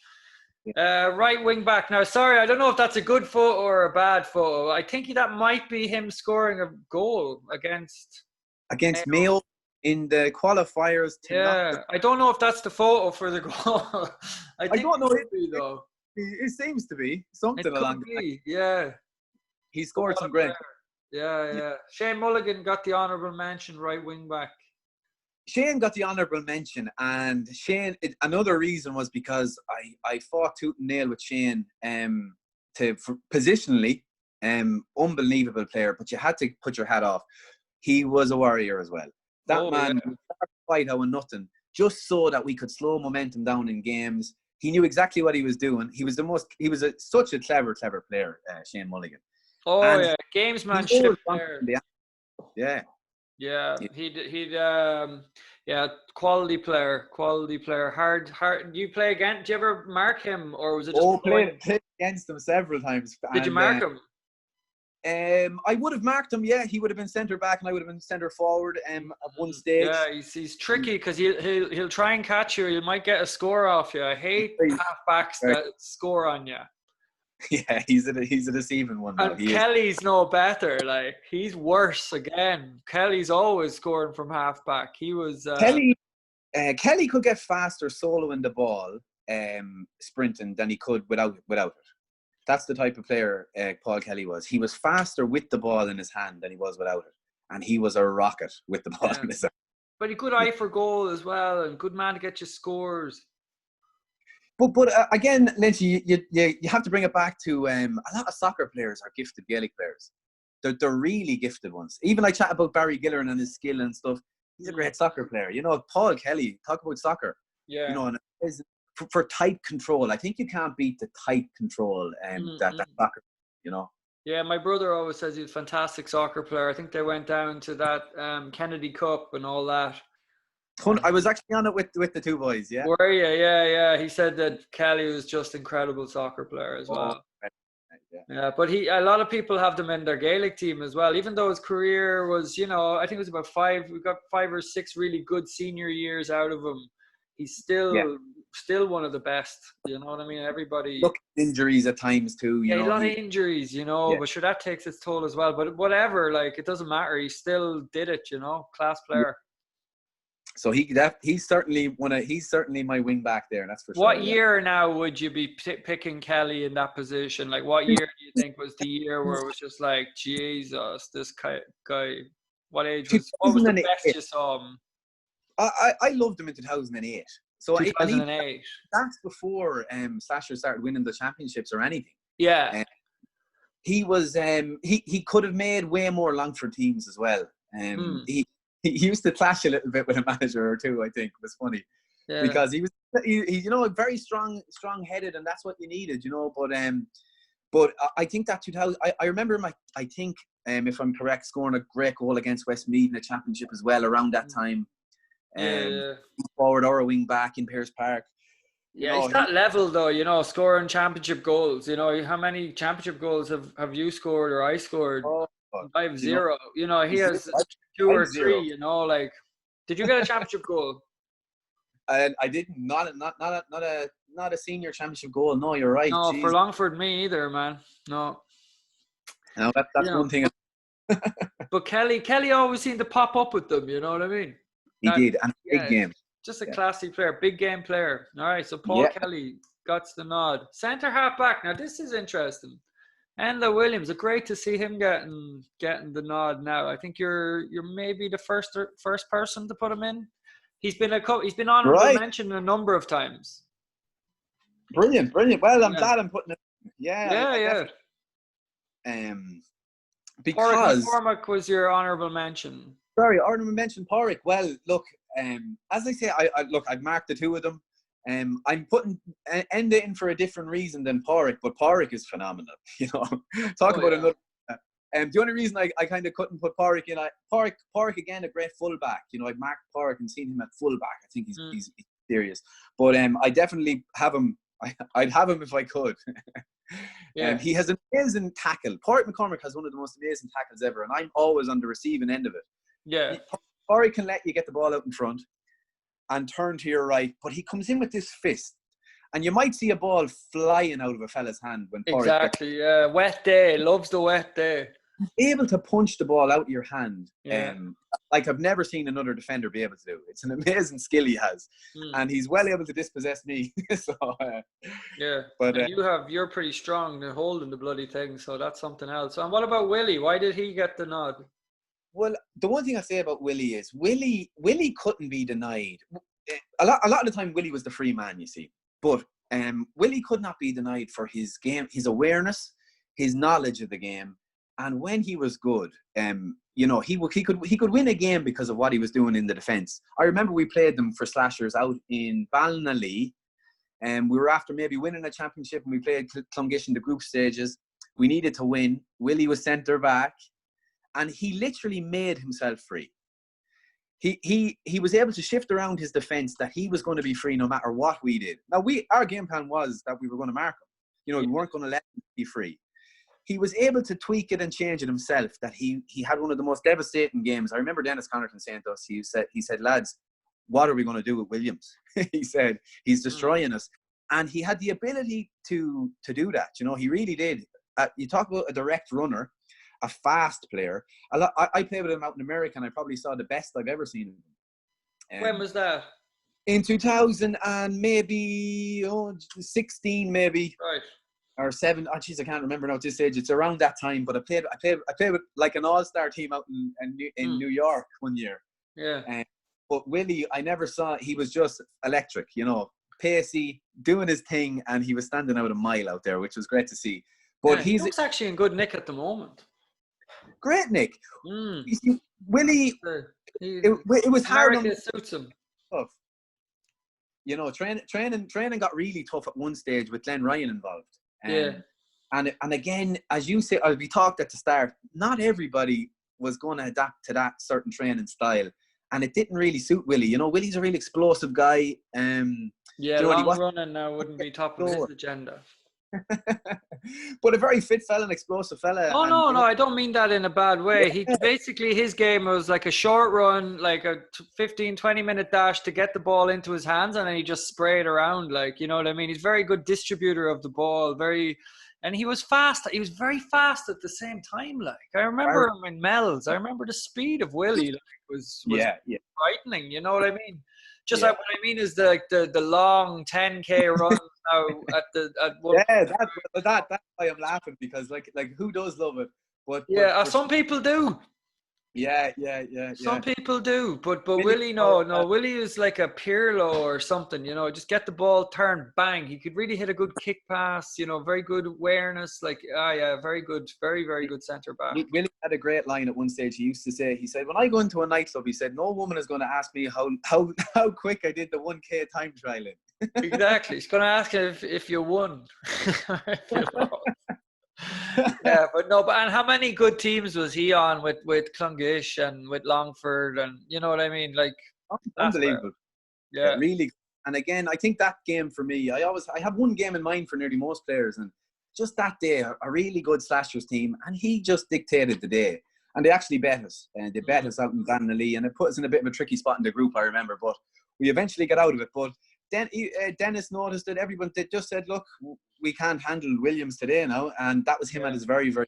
Right wing back. Now, sorry, I don't know if that's a good photo or a bad photo. I think that might be him scoring a goal against Mayo. In the qualifiers. I don't know if that's the photo for the goal. I don't know though. It seems to be something along that. Yeah. He scored some great. Yeah. Shane Mulligan got the honourable mention, right wing back. Shane got the honourable mention, and Shane, another reason was because I fought tooth and nail with Shane positionally, unbelievable player, but you had to put your hat off. He was a warrior as well. That man would fight out of nothing, just so that we could slow momentum down in games. He knew exactly what he was doing. He was such a clever player, Shane Mulligan. Oh, and gamesmanship player. Yeah. Quality player. Hard. Do you play against? Do you ever mark him, or was it just played against him several times? Did you mark him? I would have marked him. Yeah, he would have been centre back, and I would have been centre forward. At one stage. Yeah, he's tricky because he'll try and catch you. You might get a score off you. I hate half backs that score on you. Yeah, he's a deceiving one. And Kelly's no better. Like, he's worse again. Kelly's always scoring from half back. He was Kelly could get faster soloing the ball, sprinting than he could without it. That's the type of player Paul Kelly was. He was faster with the ball in his hand than he was without it. And he was a rocket with the ball in his hand. But a good eye for goal as well, and good man to get you scores. But again, Lynchy, you have to bring it back to a lot of soccer players are gifted Gaelic players. They're really gifted ones. Even I chat about Barry Gilleran and his skill and stuff. He's a great soccer player. You know, Paul Kelly, talk about soccer. Yeah. You know, and for tight control, I think you can't beat the tight control that soccer, you know. Yeah, my brother always says he's a fantastic soccer player. I think they went down to that Kennedy Cup and all that. I was actually on it with the two boys, yeah. Were you? Yeah. He said that Kelly was just incredible soccer player as well. Yeah, but a lot of people have them in their Gaelic team as well. Even though his career was, you know, I think it was about 5. We got 5 or 6 really good senior years out of him. He's still one of the best. You know what I mean? Everybody. Look, injuries at times too. You know, a lot of injuries. You know, but sure that takes its toll as well. But whatever, like it doesn't matter. He still did it. You know, class player. So he's certainly my wing back there. That's for sure. What year now would you be picking Kelly in that position? Like, what year do you think was the year where it was just like, Jesus, this guy? What age was? What was the best you saw him? I loved him in 2008. So 2008. That's before Slasher started winning the championships or anything. Yeah. He was he could have made way more Longford teams as well. He used to clash a little bit with a manager or two. I think it was funny because he you know, very strong-headed, and that's what you needed, you know. But I think that 2000. I remember him. I think if I'm correct, scoring a great goal against Westmeath in the championship as well around that time. Forward or a wing back in Pearse Park. Yeah, it's that level though, you know, scoring championship goals. You know, how many championship goals have you scored or I scored? I have 0. You know, he has 2 or 3. You know, like, did you get a championship goal? I didn't. Not a senior championship goal. No, you're right. No, for Longford, me either, man. No. No, that's one thing. But Kelly always seemed to pop up with them. You know what I mean? He did, and big game. Just a classy player, big game player. All right, so Paul Kelly got the nod. Centre half back. Now this is interesting. Enda Williams, great to see him getting the nod now. I think you're maybe the first person to put him in. He's been honorable mention a number of times. Brilliant. Well, I'm glad I'm putting it. Yeah. Because McCormack was your honorable mention. Sorry, honorable mention Porrick. Well, look, as I say, I've marked the two of them. I'm putting Enda in for a different reason than Porrick, but Porrick is phenomenal. You know, another. The only reason I kind of couldn't put Porrick in, Porrick again, a great fullback. You know, I've marked Porrick and seen him at fullback. I think he's serious. But I definitely have him. I'd have him if I could. He has an amazing tackle. Porrick McCormack has one of the most amazing tackles ever, and I'm always on the receiving end of it. Yeah. Porrick can let you get the ball out in front and turn to your right, but he comes in with this fist. And you might see a ball flying out of a fella's hand when Porrick. Exactly, yeah. Wet day. Loves the wet day. Able to punch the ball out of your hand. Like I've never seen another defender be able to do. It's an amazing skill he has. And he's well able to dispossess me. So, but you're pretty strong in holding the bloody thing, so that's something else. And what about Willie? Why did he get the nod? Well, the one thing I say about Willie is Willie couldn't be denied. A lot of the time Willie was the free man, you see. But Willie could not be denied for his game, his awareness, his knowledge of the game, and when he was good, you know, he could win a game because of what he was doing in the defence. I remember we played them for Slashers out in Ballinally, and we were after maybe winning a championship, and we played Clongish in the group stages. We needed to win. Willie was centre back, and he literally made himself free. He was able to shift around his defence that he was going to be free no matter what we did. Now, our game plan was that we were going to mark him. You know, we weren't going to let him be free. He was able to tweak it and change it himself, that he had one of the most devastating games. I remember Dennis Connerton saying to us, he said, lads, what are we going to do with Williams? He said, he's destroying us. And he had the ability to do that. You know, he really did. You talk about a direct runner, a fast player. I played with him out in America, and I probably saw the best I've ever seen him. When was that? In 2000 and maybe 16 maybe. Right. Or 7. Oh, jeez, I can't remember now at this age. It's around that time. But I played with like an all-star team out in New York one year. Yeah. But Willie, I never saw. He was just electric, pacey, doing his thing, and he was standing out a mile out there, which was great to see. But he looks actually in good nick at the moment. Great nick. You see, Willie, it was hard on suits him. Tough. Training got really tough at one stage with Glenn Ryan involved. And again, as you say, as we talked at the start, not everybody was going to adapt to that certain training style, and it didn't really suit Willie. Willie's a really explosive guy. Long running now wouldn't be top of his agenda. But a very fit fella, an explosive fella. Oh, no, I don't mean that in a bad way. He basically, his game was like a short run, like a 15-20 minute dash to get the ball into his hands, and then he just sprayed around, like, you know what I mean? He's very good distributor of the ball, and he was fast. He was very fast at the same time. Like, I remember him in Mel's. I remember the speed of Willie. Like, was frightening. You know what I mean? Just like what I mean is the long 10K runs now at one. Yeah, that's why I'm laughing, because like who does love it? But some people do. Yeah. Some people do, but Willie, no, Willie is like a Pirlo or something, just get the ball, turn, bang. He could really hit a good kick pass, very good awareness, like, very good, very, very good centre back. Willie had a great line at one stage. He said, when I go into a nightclub, he said, no woman is going to ask me how quick I did the 1K time trialing. Exactly. He's going to ask if you won. And how many good teams was he on with Clongish and with Longford, and you know what I mean? Like, unbelievable. Yeah, really. And again, I think that game for me, I have one game in mind for nearly most players, and just that day, a really good Slashers team, and he just dictated the day. And they actually bet us, and they bet us out in Bannalee, and it put us in a bit of a tricky spot in the group, I remember, but we eventually got out of it. But then Dennis noticed that everyone just said, look, we can't handle Williams today now, and that was him at his very, very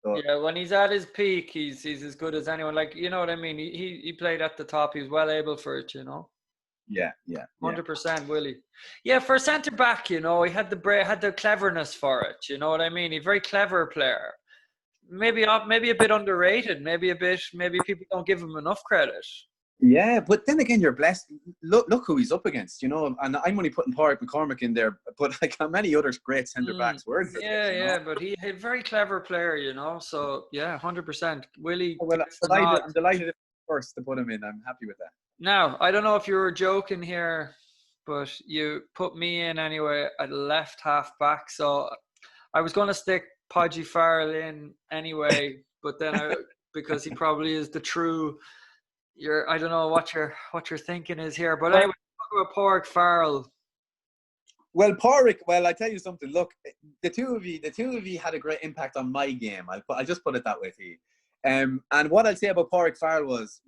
when he's at his peak, he's as good as anyone. Like, you know what I mean? He played at the top. He was well able for it, Yeah. 100% Willie. Yeah, for centre back, he had the cleverness for it. You know what I mean? He's a very clever player. Maybe a bit underrated. Maybe people don't give him enough credit. Yeah, but then again, you're blessed. Look who he's up against, and I'm only putting Pádraig McCormick in there, but like how many other great centre backs were there? But he's a very clever player, So 100%. Willie. Well, I'm delighted first to put him in. I'm happy with that. Now, I don't know if you were joking here, but you put me in anyway at left half back, so I was going to stick Podgy Farrell in anyway, but then because he probably is the true. I don't know what your thinking is here, but anyway, talk about Pádraig Farrell. Well, Pádraig, I tell you something. Look, the two of you had a great impact on my game. I'll just put it that way to you. And what I'd say about Pádraig Farrell was,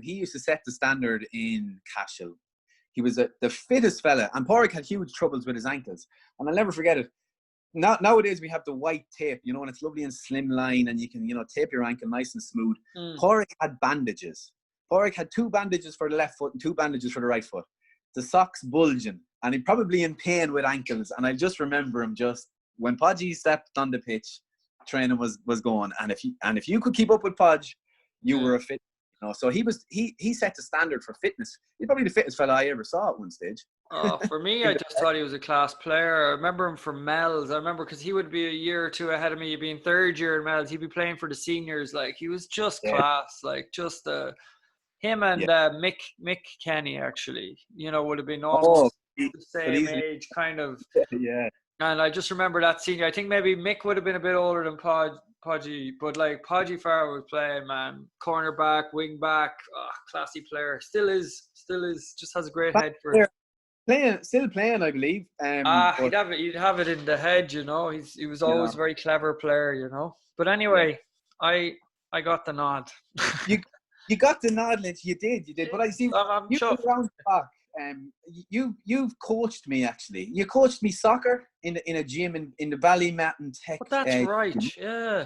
he used to set the standard in Cashel. He was the fittest fella, and Pádraig had huge troubles with his ankles, and I'll never forget it. Nowadays we have the white tape, and it's lovely and slimline, and you can, tape your ankle nice and smooth. Pádraig had bandages. Pádraig had 2 bandages for the left foot and 2 bandages for the right foot. The socks bulging, and he probably in pain with ankles. And I just remember him when Podgy stepped on the pitch, training was going. And if you could keep up with Podge, you were a fit. So he set the standard for fitness. He's probably the fittest fella I ever saw at one stage. For me, I just thought he was a class player. I remember him from Mel's. I remember because he would be a year or two ahead of me. He'd be in 3rd year in Mel's. He'd be playing for the seniors. Like, he was just class. Like, just him and Mick Kenny, actually, would have been almost the same age, kind of. Yeah. And I just remember that senior. I think maybe Mick would have been a bit older than Podgy, but like Podgy Farrell was playing, man. Cornerback, wing back, classy player. Still is. Just has a great head for it. Still playing, I believe. You'd have it in the head, He was always a very clever player, But anyway, I got the nod. You got the nod, Lynch. You did. But I see you around the back. You've coached me, actually. You coached me soccer in a gym in the Ballymatten Tech. But that's right. Yeah.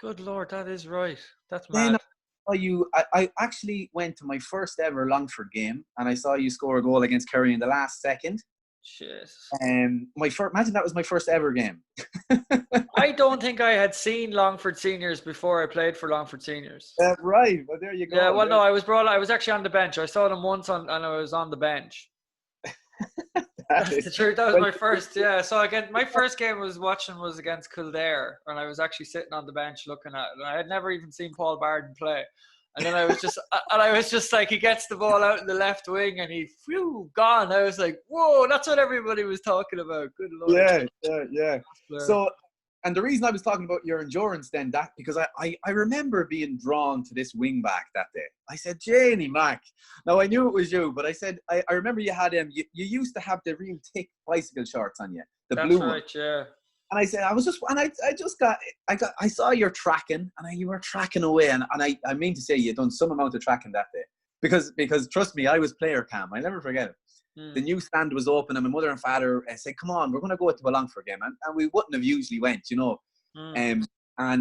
Good Lord, that is right. That's mad. saw you. I actually went to my first ever Longford game, and I saw you score a goal against Kerry in the last second. Shit. Imagine that was my first ever game. I don't think I had seen Longford Seniors before I played for Longford Seniors. Right. Well, there you go. Yeah, well, no, I was actually on the bench. I saw them once and I was on the bench. That's the truth. That was my first. Yeah. So again, my first game was against Kildare, and I was actually sitting on the bench looking at it. And I had never even seen Paul Barden play. And then I was just like, he gets the ball out in the left wing, and he gone. I was like, whoa, that's what everybody was talking about. Good Lord. Yeah. So, and the reason I was talking about your endurance then, because I remember being drawn to this wing back that day. I said, Janie Mac. Now, I knew it was you, but I said, I remember you had you used to have the real thick bicycle shorts on you, the blue one. That's right, yeah. And I said, I saw your tracking, and you were tracking away. And I mean to say you'd done some amount of tracking that day. Because trust me, I was player cam. I'll never forget it. The new stand was open, and my mother and father said, come on, we're going to go to a Longford game. And we wouldn't have usually went, you know. And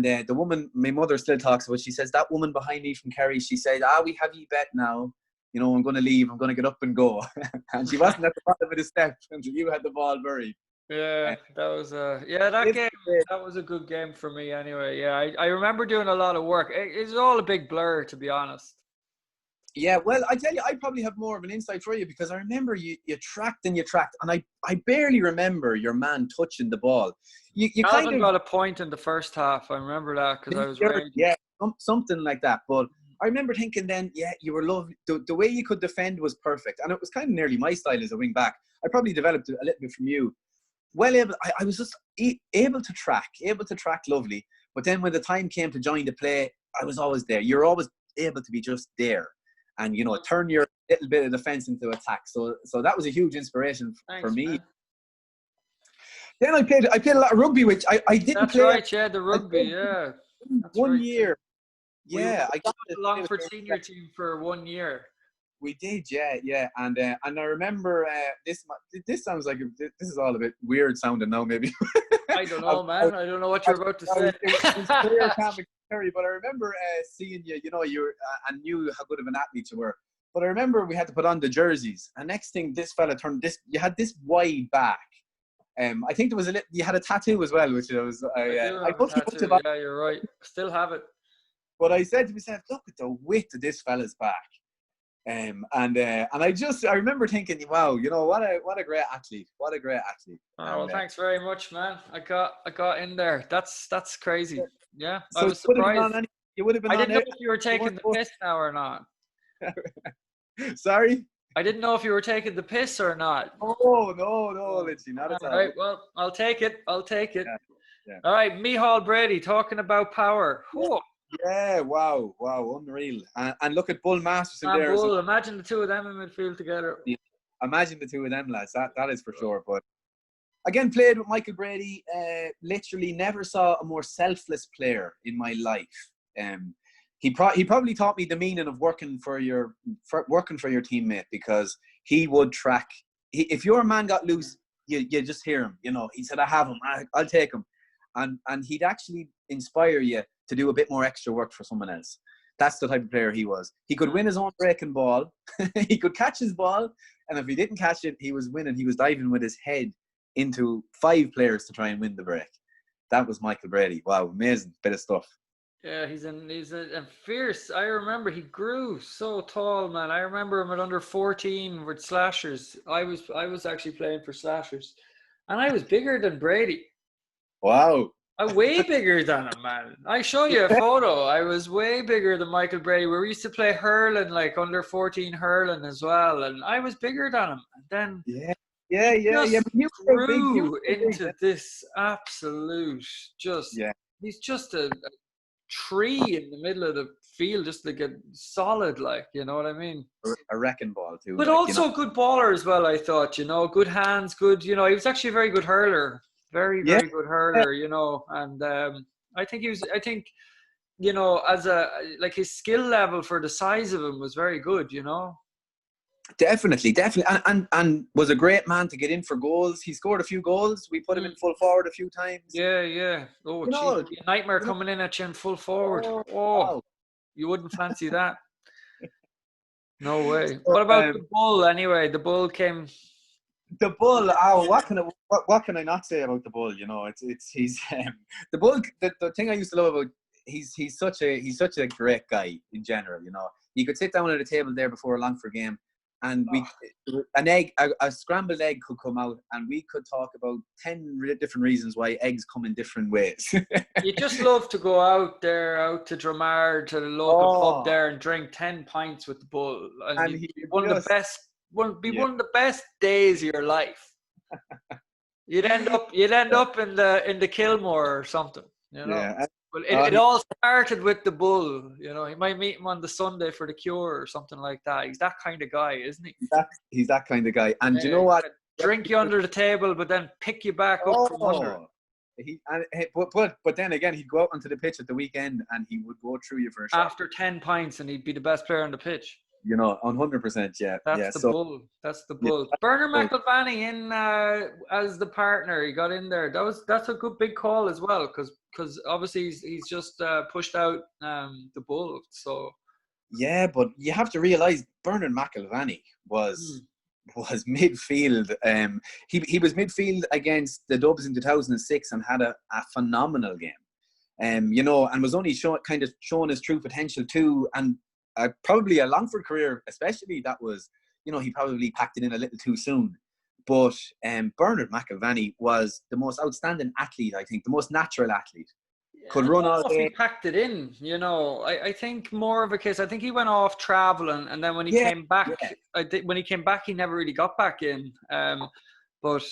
the woman, my mother still talks about, she says, that woman behind me from Kerry, she said, we have you bet now. You know, I'm going to leave. I'm going to get up and go. And she wasn't at the bottom of the steps until you had the ball buried. Yeah, that was that was a good game for me anyway. Yeah, I remember doing a lot of work. It was all a big blur, to be honest. Yeah, well, I tell you, I probably have more of an insight for you, because I remember you tracked, and I barely remember your man touching the ball. You Calvin got a point in the first half. I remember that because I was raging. Yeah, something like that. But I remember thinking then, yeah, you were lovely. The way you could defend was perfect, and it was kind of nearly my style as a wing back. I probably developed it a little bit from you. I was just able to track lovely. But then when the time came to join the play, I was always there. You're always able to be just there, and you know, turn your little bit of defense into attack. So that was a huge inspiration for me. Man. Then I played a lot of rugby, which I didn't That's play. Right, yeah, the rugby, yeah. That's one right. year. Yeah, I got the Longford senior team for 1 year. We did, yeah. And I remember this sounds like this is all a bit weird sounding now, maybe. I don't know, man. I don't know what you're about to say. It was clear, but I remember seeing you. You know, and knew how good of an athlete you were. But I remember we had to put on the jerseys. And next thing, this fella turned this. You had this wide back. I think there was you had a tattoo as well, which was. I put it on. Yeah, you're right. Still have it. But I said to myself, look at the width of this fella's back. And I remember thinking, wow, you know, what a great athlete. What a great athlete. Oh, well, thanks very much, man. I got in there. That's crazy. Yeah. So I was surprised. You would have been I didn't know if you were taking the piss now or not. Sorry? I didn't know if you were taking the piss or not. Oh, no, literally, not at all. All right, well, I'll take it. Yeah. All right, Micheál Brady talking about power. Whoa. Yeah, wow, unreal. And look at Bull Masterson there. Bull, imagine the two of them in midfield together. Yeah, imagine the two of them, lads. That is for sure. But again, played with Michael Brady. Literally never saw a more selfless player in my life. He probably taught me the meaning of working for your teammate, because he would track. If your man got loose, you just hear him. You know, he said, "I have him. I'll take him," and he'd actually inspire you to do a bit more extra work for someone else. That's the type of player he was. He could win his own breaking ball. He could catch his ball, and if he didn't catch it, he was winning. He was diving with his head into 5 players to try and win the break. That was Michael Brady. Wow, amazing bit of stuff. Yeah, he's a fierce. I remember he grew so tall, man. I remember him at under 14 with Slashers. I was actually playing for Slashers, and I was bigger than Brady. Wow. I'm way bigger than him, man. I show you a photo. I was way bigger than Michael Brady. We used to play hurling, like under 14 hurling as well, and I was bigger than him. And then yeah. But you grew into this absolute He's just a tree in the middle of the field, just like a solid, like, you know what I mean? A wrecking ball too. But like, also good baller as well, I thought, you know, good hands, good, you know, he was actually a very good hurler. Very good hurler, you know, and I think, you know, as his skill level for the size of him was very good, you know. Definitely, and was a great man to get in for goals. He scored a few goals. We put him in full forward a few times. Yeah. Oh, geez, nightmare coming in at you in full forward. Wow. You wouldn't fancy that. No way. So, What about the Bull anyway? The Bull came. The Bull. Oh, what can I not say about the Bull? You know, he's the Bull. The thing I used to love about he's such a great guy in general. You know, you could sit down at a table there before a Longford game, and a scrambled egg could come out, and we could talk about 10 different reasons why eggs come in different ways. You just love to go out to Dramar, to the local pub there, and drink 10 pints with the Bull, and you'd be one of the best days of your life. You'd end up in the Kilmore or something, you know. Yeah. Well, it all started with the Bull, you know. You might meet him on the Sunday for the Cure or something like that. He's that kind of guy, isn't he? He's that kind of guy. And you know what? Drink you under the table, but then pick you back up from under. But then again, he'd go out onto the pitch at the weekend and he would go through you for a shot. After 10 pints, and he'd be the best player on the pitch. You know, 100%, yeah. That's the Bull. That's the Bull. Yeah, Bernard McIlvanney in as the partner. He got in there. That's a good big call as well, because obviously he's just pushed out the Bull. So yeah, but you have to realise Bernard McIlvanney was midfield. He was midfield against the Dubs in 2006 and had a phenomenal game. You know, and was only showing his true potential too. And probably a Longford career, especially, that was, you know, he probably packed it in a little too soon. But Bernard McIlvanney was the most outstanding athlete, I think, the most natural athlete. Could run all day. He packed it in, you know. I think more of a case. I think he went off traveling, and then when he came back, he never really got back in. But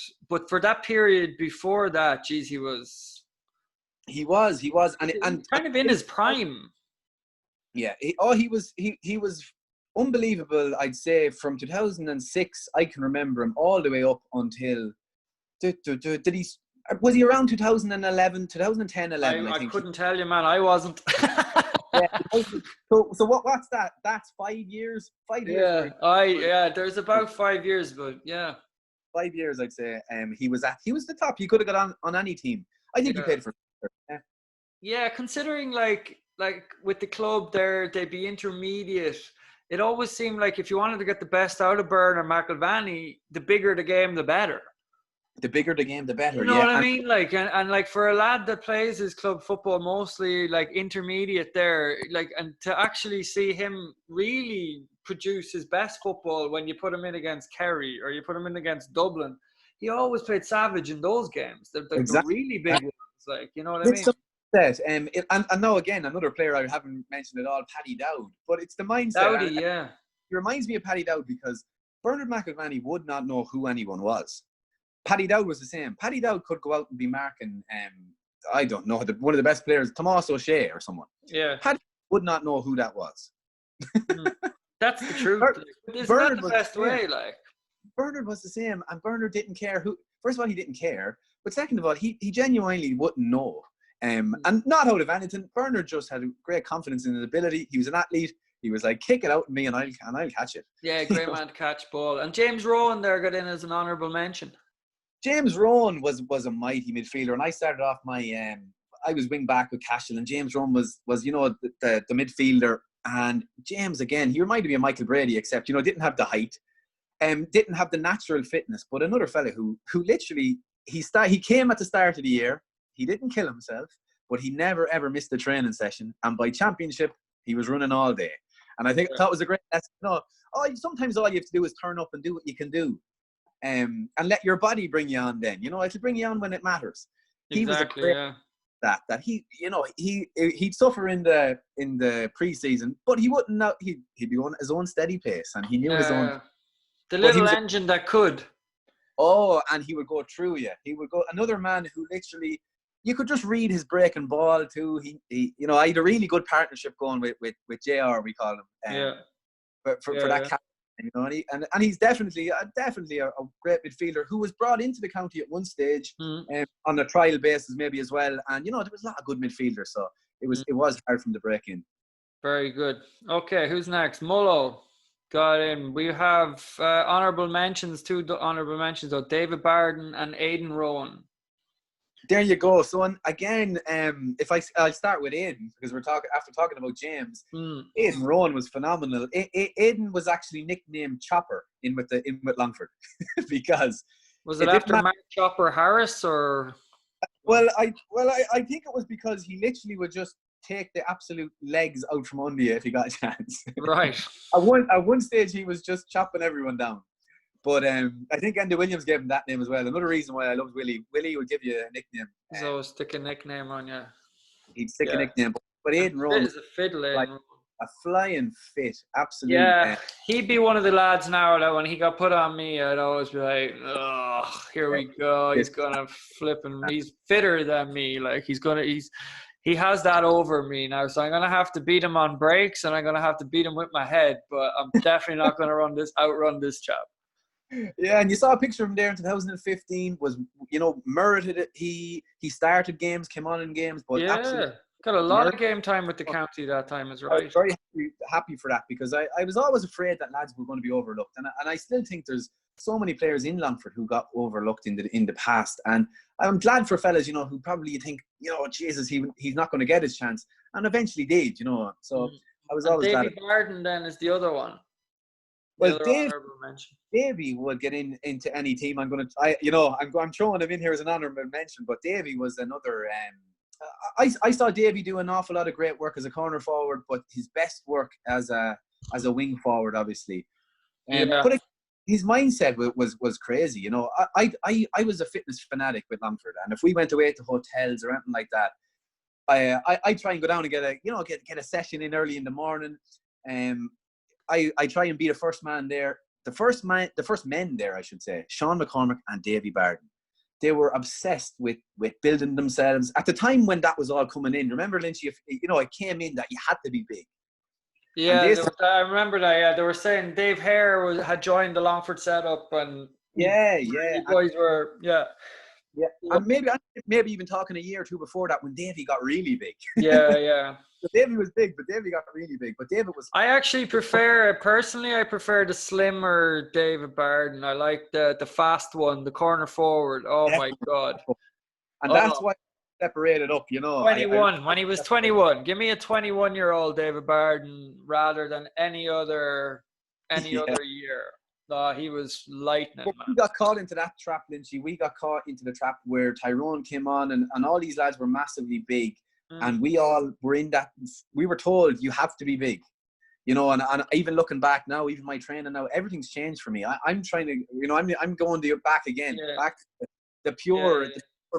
for that period before that, geez, he was, and kind of in his prime. Yeah, he was unbelievable. I'd say from 2006, I can remember him all the way up until. Was he around 2011, 2010, 11? I couldn't tell you, man. I wasn't. So what's that? That's 5 years. 5 years. Yeah. There's about 5 years, but yeah. 5 years, I'd say. He was the top. He could have got on any team. I think he played for. Yeah, considering like with the club there, they'd be intermediate. It always seemed like if you wanted to get the best out of Bernard McIlvanney, the bigger the game, the better. The bigger the game, the better. You know what I mean? Like, and like for a lad that plays his club football mostly like intermediate there, like, and to actually see him really produce his best football when you put him in against Kerry or you put him in against Dublin, he always played savage in those games. The really big ones, like, you know what I mean? And now again, another player I haven't mentioned at all, Paddy Dowd. But it's the mindset. Dowdy, yeah. It reminds me of Paddy Dowd because Bernard McIlvanney would not know who anyone was. Paddy Dowd was the same. Paddy Dowd could go out and be marking, I don't know, one of the best players, Tomas O'Shea or someone. Yeah. Paddy would not know who that was. That's the truth. Isn't that the best way? Like, Bernard was the same, and Bernard didn't care who. First of all, he didn't care, but second of all, he genuinely wouldn't know. And not out of anything. Bernard just had great confidence in his ability. He was an athlete. He was like, kick it out at me, and I'll catch it. Yeah, great man to catch ball. And James Rowan there got in as an honourable mention. James Rowan was a mighty midfielder, and I started off my I was wing back with Cashel, and James Rowan was you know the midfielder. And James, again, he reminded me of Michael Brady, except, you know, didn't have the height, didn't have the natural fitness, but another fella who literally he came at the start of the year. He didn't kill himself, but he never ever missed a training session, and by championship he was running all day. And I think that was a great lesson. You know, sometimes all you have to do is turn up and do what you can do. And let your body bring you on. Then, you know, it'll bring you on when it matters. He was a great that he, you know, he'd suffer in the pre-season, but he wouldn't know. He'd be on his own steady pace, and he knew his own. The little engine that could. Oh, and he would go through you. He would go. Another man who literally, you could just read his breaking ball too. He you know, I had a really good partnership going with JR, we call him. For that. You know, and he's definitely a great midfielder who was brought into the county at one stage on a trial basis maybe as well. And, you know, there was a lot of good midfielders, so it was hard from the break in. Very good. Okay, who's next? Mullo got in. We have honourable mentions, two honourable mentions though, David Barden and Aidan Rowan. There you go. So again, if I'll start with Aiden because we're talking about James. Aiden Rowan was phenomenal. Aiden was actually nicknamed Chopper in with Longford because was it after Mark Chopper Harris or? Well, I think it was because he literally would just take the absolute legs out from under you if he got a chance. Right. At one stage, he was just chopping everyone down. But I think Andy Williams gave him that name as well. Another reason why I loved Willie. Willie would give you a nickname. He's always stick a nickname on you. He'd stick a nickname. But Aiden Rowan is a fiddle, like a flying fit. Absolutely. Yeah, he'd be one of the lads now that when he got put on me, I'd always be like, oh, here we go. He's going to flip and he's fitter than me. Like he has that over me now. So I'm going to have to beat him on breaks and I'm going to have to beat him with my head. But I'm definitely not going to outrun this chap. Yeah, and you saw a picture of him there in 2015. Was merited it. He started games, came on in games, but absolutely got a lot of game time with the county that time. Is right. I was very happy for that because I was always afraid that lads were going to be overlooked, and I still think there's so many players in Longford who got overlooked in the past, and I'm glad for fellas who probably you think Jesus he's not going to get his chance, and eventually did. So I was always glad. Davy Barden then is the other one. Well, Davy would get into any team. I'm throwing him in here as an honourable mention, but Davy was another. I saw Davy do an awful lot of great work as a corner forward, but his best work as a wing forward, obviously. But his mindset was crazy. I was a fitness fanatic with Longford, and if we went away to hotels or anything like that, I try and go down and get a session in early in the morning. I try and be the first man there. The first men there, I should say, Sean McCormick and Davy Barden. They were obsessed with building themselves. At the time when that was all coming in, remember, Lynchy, it came in that you had to be big. Yeah, I remember that. Yeah, they were saying Dave Hare had joined the Longford setup, and you boys were Yeah, and maybe even talking a year or two before that when Davy got really big. Yeah. So Davy was big, but Davy got really big. But David was. I actually prefer the slimmer David Barden. I like the fast one, the corner forward. Oh my God! And that's why I separated up. 21 when he was 21. Give me a 21-year-old David Barden rather than any other year. No, he was lightning, man. We got caught into that trap, Lynchy. We got caught into the trap where Tyrone came on and all these lads were massively big. And we all were in that. We were told you have to be big. And even looking back now, even my training now, everything's changed for me. I'm trying to, I'm going back again. Back to the pure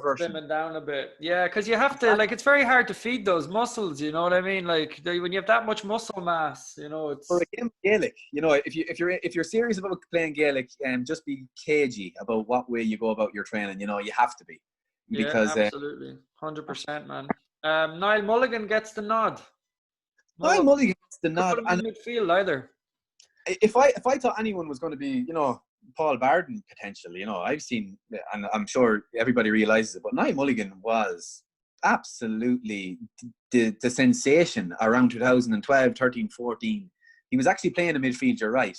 version. Slimming down a bit. Yeah, because you have to, it's very hard to feed those muscles, you know what I mean? Like, when you have that much muscle mass, it's... For a game of Gaelic, if you're serious about playing Gaelic, just be cagey about what way you go about your training, you have to be. Because, absolutely. 100%, man. Niall Mulligan gets the nod. Niall Mulligan gets the nod. And midfield either. If I thought anyone was going to be, Paul Barden potentially, I've seen, and I'm sure everybody realizes it, but Niall Mulligan was absolutely the sensation around 2012, 13, 14. He was actually playing a midfield, you're right.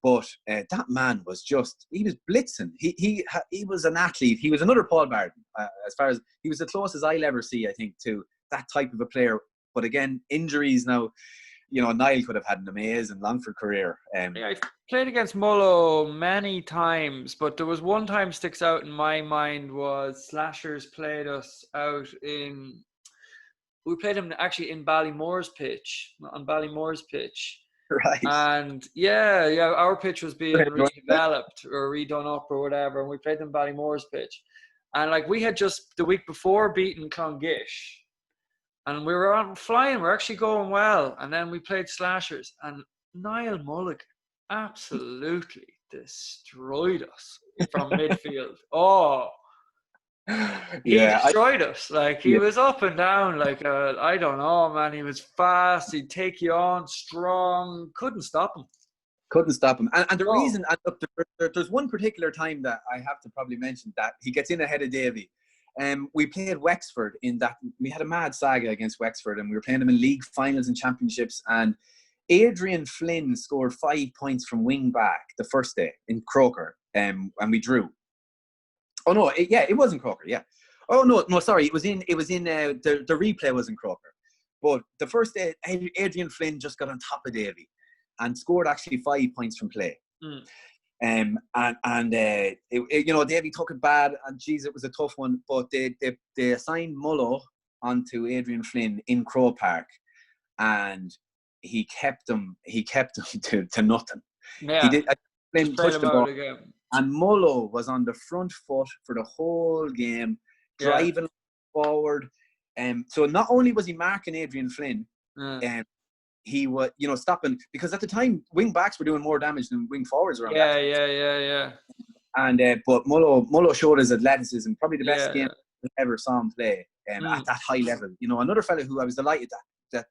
But that man was he was blitzing. He was an athlete. He was another Paul Barden, as far as he was the closest I'll ever see, I think, to that type of a player. But again, injuries now, Niall could have had an amazing Longford career. I played against Mullo many times, but there was one time sticks out in my mind was Slashers played us out we played him actually in Ballymore's pitch. Right. And our pitch was being redeveloped or redone up or whatever, and we played them Ballymore's pitch. And we had just the week before beaten Clongish, and we were on flying. We're actually going well, and then we played Slashers, and Niall Mulligan absolutely destroyed us from midfield. He destroyed us. He was up and down I don't know, man. He was fast. He'd take you on strong. Couldn't stop him. And the reason, and look, there's one particular time that I have to probably mention that he gets in ahead of Davy. We played Wexford in that. We had a mad saga against Wexford, and we were playing them in league finals and championships. And Adrian Flynn scored 5 points from wing back the first day in Croker, and we drew. Oh no, it wasn't Croker. Yeah. Oh no, sorry. It was in the replay was in Croker, but the first day Adrian Flynn just got on top of Davy, and scored actually 5 points from play. And Davy took it bad, and geez, it was a tough one. But they assigned Mullo onto Adrian Flynn in Crow Park, and he kept him to nothing. Yeah, He did. Flynn touched the ball, again. and Mullo was on the front foot for the whole game, driving forward. So not only was he marking Adrian Flynn, he was, stopping, because at the time wing backs were doing more damage than wing forwards around. Yeah. And but Mullo showed his athleticism, probably the best game I ever saw him play at that high level. Another fellow who I was delighted that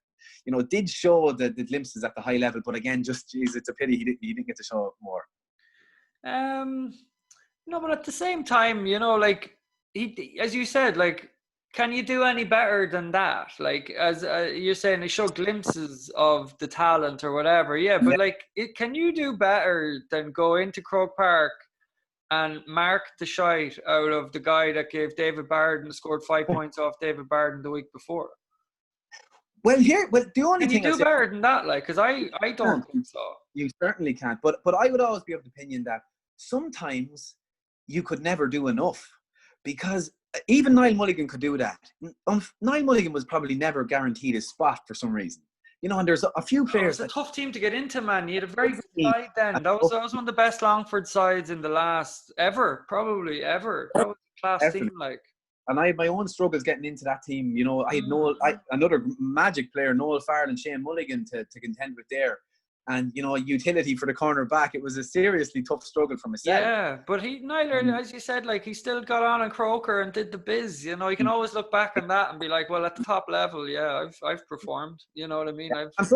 did show the glimpses at the high level, but again, just it's a pity he didn't get to show more. No, but at the same time, like he, as you said, like, can you do any better than that? Like, as you're saying, they show glimpses of the talent or whatever. Yeah, but like, can you do better than go into Croke Park and mark the shite out of the guy that gave David Barden, scored 5 points off David Barden the week before? Well, the only thing can you do better than that? Like, because I don't think so. You certainly can't. But I would always be of the opinion that sometimes you could never do enough, because even Niall Mulligan could do that. Niall Mulligan was probably never guaranteed his spot for some reason. And there's a few players. It was a tough team to get into, man. You had a very good side then. That was one of the best Longford sides in the last probably ever. That was a class team, like. And I had my own struggles getting into that team. I had another magic player, Noel Farrell and Shane Mulligan to contend with there. And, utility for the corner back. It was a seriously tough struggle for myself. Yeah, but Niall, as you said, like, he still got on in Croker and did the biz. You can always look back on that and be like, well, at the top level, I've performed. You know what I mean? As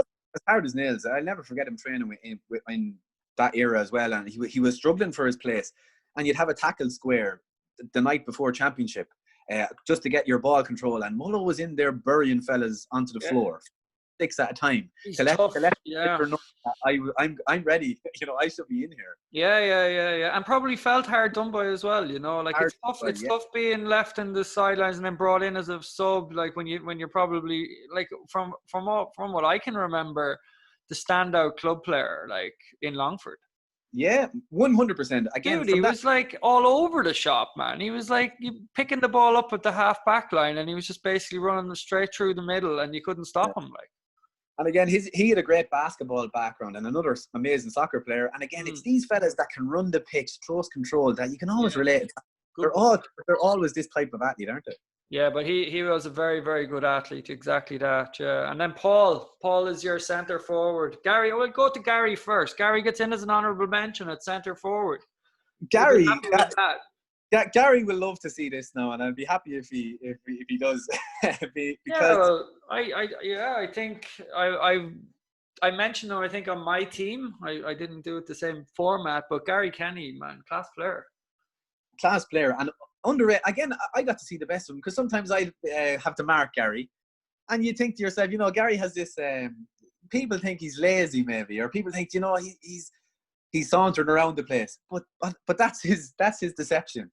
hard as nails. I'll never forget him training in that era as well. And he was struggling for his place. And you'd have a tackle square the night before championship just to get your ball control. And Mullo was in there burying fellas onto the floor. 6 at a time. I'm ready. I should be in here. Yeah. And probably felt hard done by as well. Like, it's tough. It's tough being left in the sidelines and then brought in as a sub. Like, when you're probably, like, from what I can remember, the standout club player, like, in Longford. Yeah, 100%. Again, dude, he was like all over the shop, man. He was like picking the ball up at the half back line, and he was just basically running them straight through the middle, and you couldn't stop him. Like. And again, he had a great basketball background and another amazing soccer player. And again, it's these fellas that can run the pitch, close control, that you can always relate to. They're always this type of athlete, aren't they? Yeah, but he was a very, very good athlete. Exactly that. Yeah. And then Paul is your centre forward. Gary, we'll go to Gary first. Gary gets in as an honourable mention at centre forward. Gary will love to see this now, and I'd be happy if he does. Because I think I mentioned him, I think, on my team. I didn't do it the same format, but Gary Kenny, man, class player, and underrated. Again, I got to see the best of him, because sometimes I have to mark Gary, and you think to yourself, Gary has this. People think he's lazy, maybe, or people think he's sauntering around the place, but that's his deception.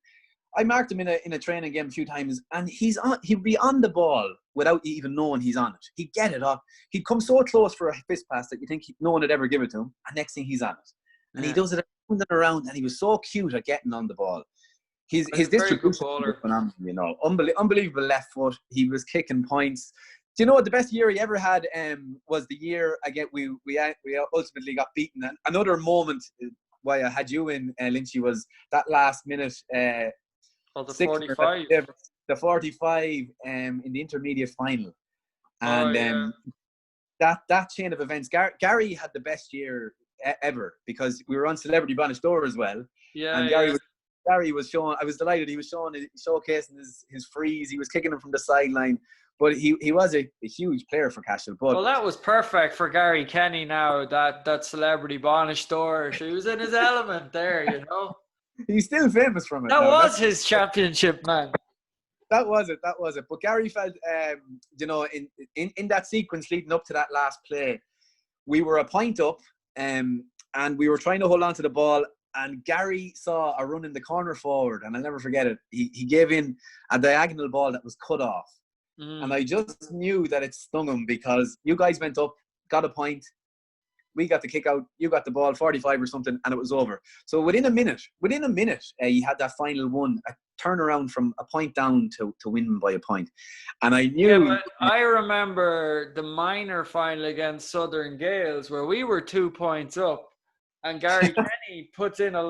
I marked him in a training game a few times, and he'd be on the ball without even knowing he's on it. He'd get it up. He'd come so close for a fist pass that you think no one would ever give it to him, and next thing he's on it. And he does it around and around, and he was so cute at getting on the ball. His distribution was phenomenal, unbelievable left foot. He was kicking points. Do you know what the best year he ever had was the year again we ultimately got beaten? And another moment why I had you in, Lynchy, was that last minute. The 45. The 45 in the intermediate final, and that chain of events. Gary had the best year ever, because we were on Celebrity Banished Door as well. Yeah, and Gary was showing. I was delighted. He was showcasing his frees. He was kicking them from the sideline. But he was a huge player for Cashel. Well, that was perfect for Gary Kenny now, that Celebrity Banished Door. He was in his element there, He's still famous from it. That was his championship, man. That was it. But Gary felt, in that sequence leading up to that last play, we were a point up, and we were trying to hold on to the ball, and Gary saw a run in the corner forward, and I'll never forget it. He gave in a diagonal ball that was cut off. And I just knew that it stung him because you guys went up, got a point, we got the kick out, you got the ball, 45 or something, and it was over. So within a minute, he had that final one, a turnaround from a point down to win by a point. And I knew... Yeah, but I remember the minor final against Southern Gales where we were 2 points up. And Gary Kenny puts in a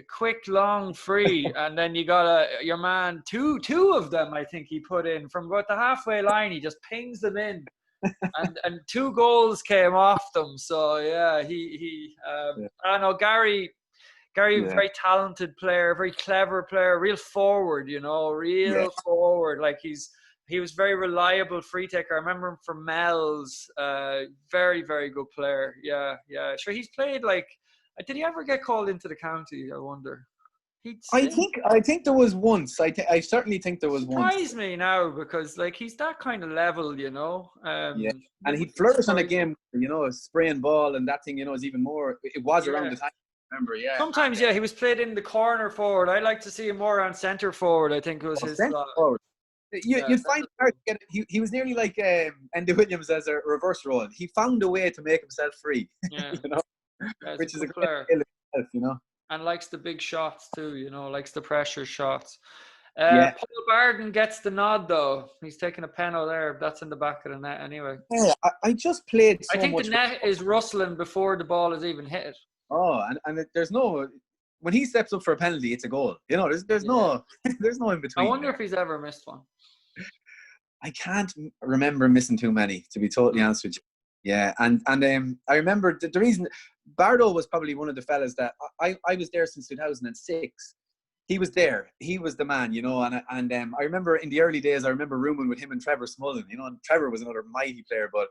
quick long free, and then you got your man two of them. I think he put in from about the halfway line. He just pings them in, and 2 goals came off them. So yeah, I don't know, Gary, very talented player, very clever player, real forward. Forward. Like he was very reliable free taker. I remember him from Mel's. Very, very good player. Yeah. Sure, he's played like... Did he ever get called into the county? I wonder. I think there was once. I certainly think there was once. Surprised me now because like he's that kind of level, and he'd flourish on a game, a spraying ball and that thing, is even more. It was around the time. Remember, yeah. Sometimes, he was played in the corner forward. I like to see him more on centre forward. I think it was his slot. Forward. You'd find it hard to get. He was nearly like Andy Williams as a reverse role. He found a way to make himself free. Yeah, which is a great player. skill itself, And likes the big shots too. Likes the pressure shots. Paul Barden gets the nod though. He's taking a penalty there. That's in the back of the net anyway. Yeah, I just played. I think the net is rustling before the ball is even hit. Oh, and there's no. When he steps up for a penalty, it's a goal. There's no in between. I wonder if he's ever missed one. I can't remember missing too many, to be totally honest with you. Yeah, and I remember the reason Bardo was probably one of the fellas that I was there since 2006. He was there. He was the man, and I remember in the early days, I remember rooming with him and Trevor Smullen, and Trevor was another mighty player, but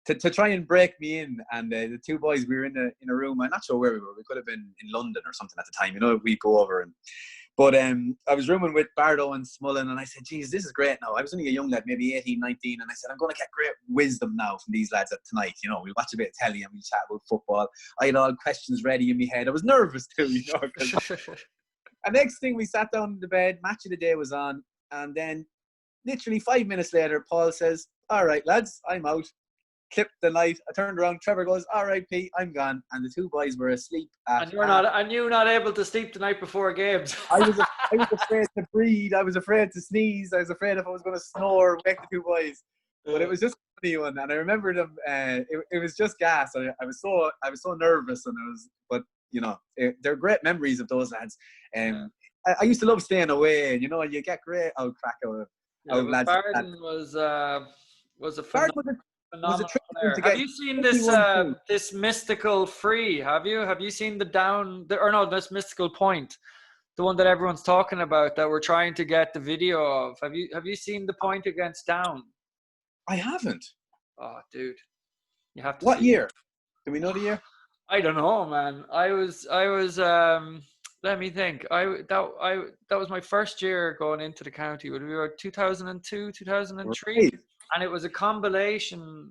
to try and break me in, and the 2 boys, we were in a room. I'm not sure where we were. We could have been in London or something at the time. We'd go over but I was rooming with Bardo and Smullen, and I said, geez, this is great now. I was only a young lad, maybe 18, 19, and I said, I'm going to get great wisdom now from these lads tonight. We'll watch a bit of telly and we'll chat about football. I had all questions ready in my head. I was nervous too, And next thing, we sat down in the bed, match of the day was on, and then literally 5 minutes later, Paul says, all right, lads, I'm out. Clipped the light. I turned around. Trevor goes, all right, Pete, I'm gone. And the 2 boys were asleep. And you're not able to sleep the night before games. I was afraid to breathe. I was afraid to sneeze. I was afraid if I was going to snore, wake the 2 boys. But it was just a funny one, and I remember them. It was just gas. I was so nervous, but they're great memories of those lads. I used to love staying away, and you get great old crack out lads. Barden was a phenomenal player. Have you seen this mystical free? Have you seen this mystical point, the one that everyone's talking about that we're trying to get the video of? Have you seen the point against Down? I haven't. Oh, dude, you have to. What year? Do we know the year? I don't know, man. I was. Let me think. That was my first year going into the county. We were 2002, 2003. Right. And it was a combination.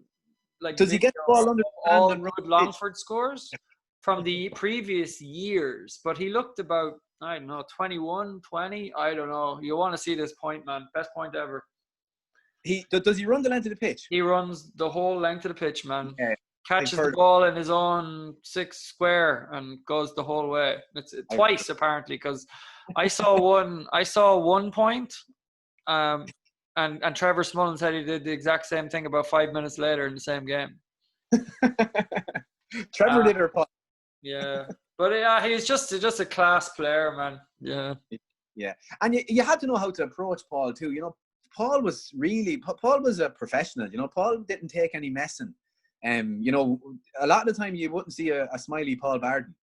Does he get the ball under all good Longford scores from the previous years? But he looked about, I don't know, 21, 20. I don't know. You want to see this point, man? Best point ever. Does he run the length of the pitch? He runs the whole length of the pitch, man. Yeah. Catches the ball in his own 6 square and goes the whole way. It's twice apparently, because I saw one point. And Trevor Smullen said he did the exact same thing about 5 minutes later in the same game. Trevor did her part. Yeah, but he's just a class player, man. Yeah, and you had to know how to approach Paul too. Paul was a professional. Paul didn't take any messing. A lot of the time you wouldn't see a smiley Paul Barden,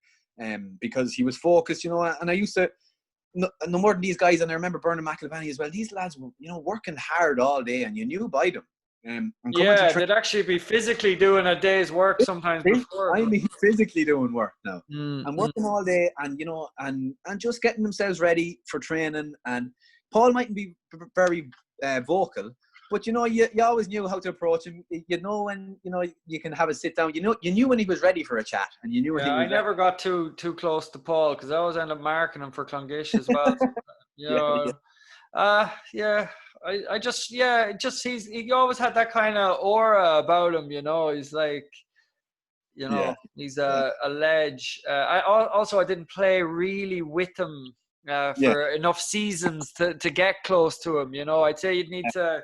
because he was focused. And I used to. No more than these guys, and I remember Bernard McIlvany as well. These lads were, working hard all day, and you knew by them. They'd actually be physically doing a day's work sometimes before. I mean, physically doing work now, and working all day, and and just getting themselves ready for training. And Paul mightn't be very vocal, But you always knew how to approach him. You know when you can have a sit down. You knew when he was ready for a chat, and you knew when he was. I never got too close to Paul because I always end up marking him for Clongish as well. Yeah. I just he always had that kind of aura about him. He's like. He's a ledge. I didn't play really with him for enough seasons to get close to him. I'd say you'd need to,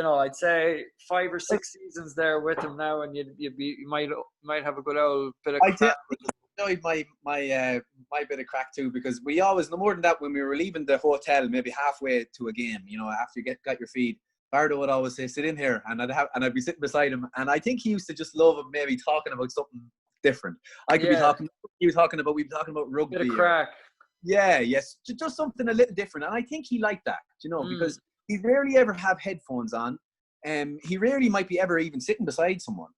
I'd say 5 or 6 seasons there with him now, and you might have a good old bit of crack. I enjoyed my bit of crack too, because we always, no more than that, when we were leaving the hotel, maybe halfway to a game, after you got your feed, Bardo would always say, sit in here, and I'd be sitting beside him, and I think he used to just love maybe talking about something different. We'd be talking about rugby. Bit of crack. Yes, just something a little different, and I think he liked that, because he rarely ever have headphones on, he rarely might be ever even sitting beside someone,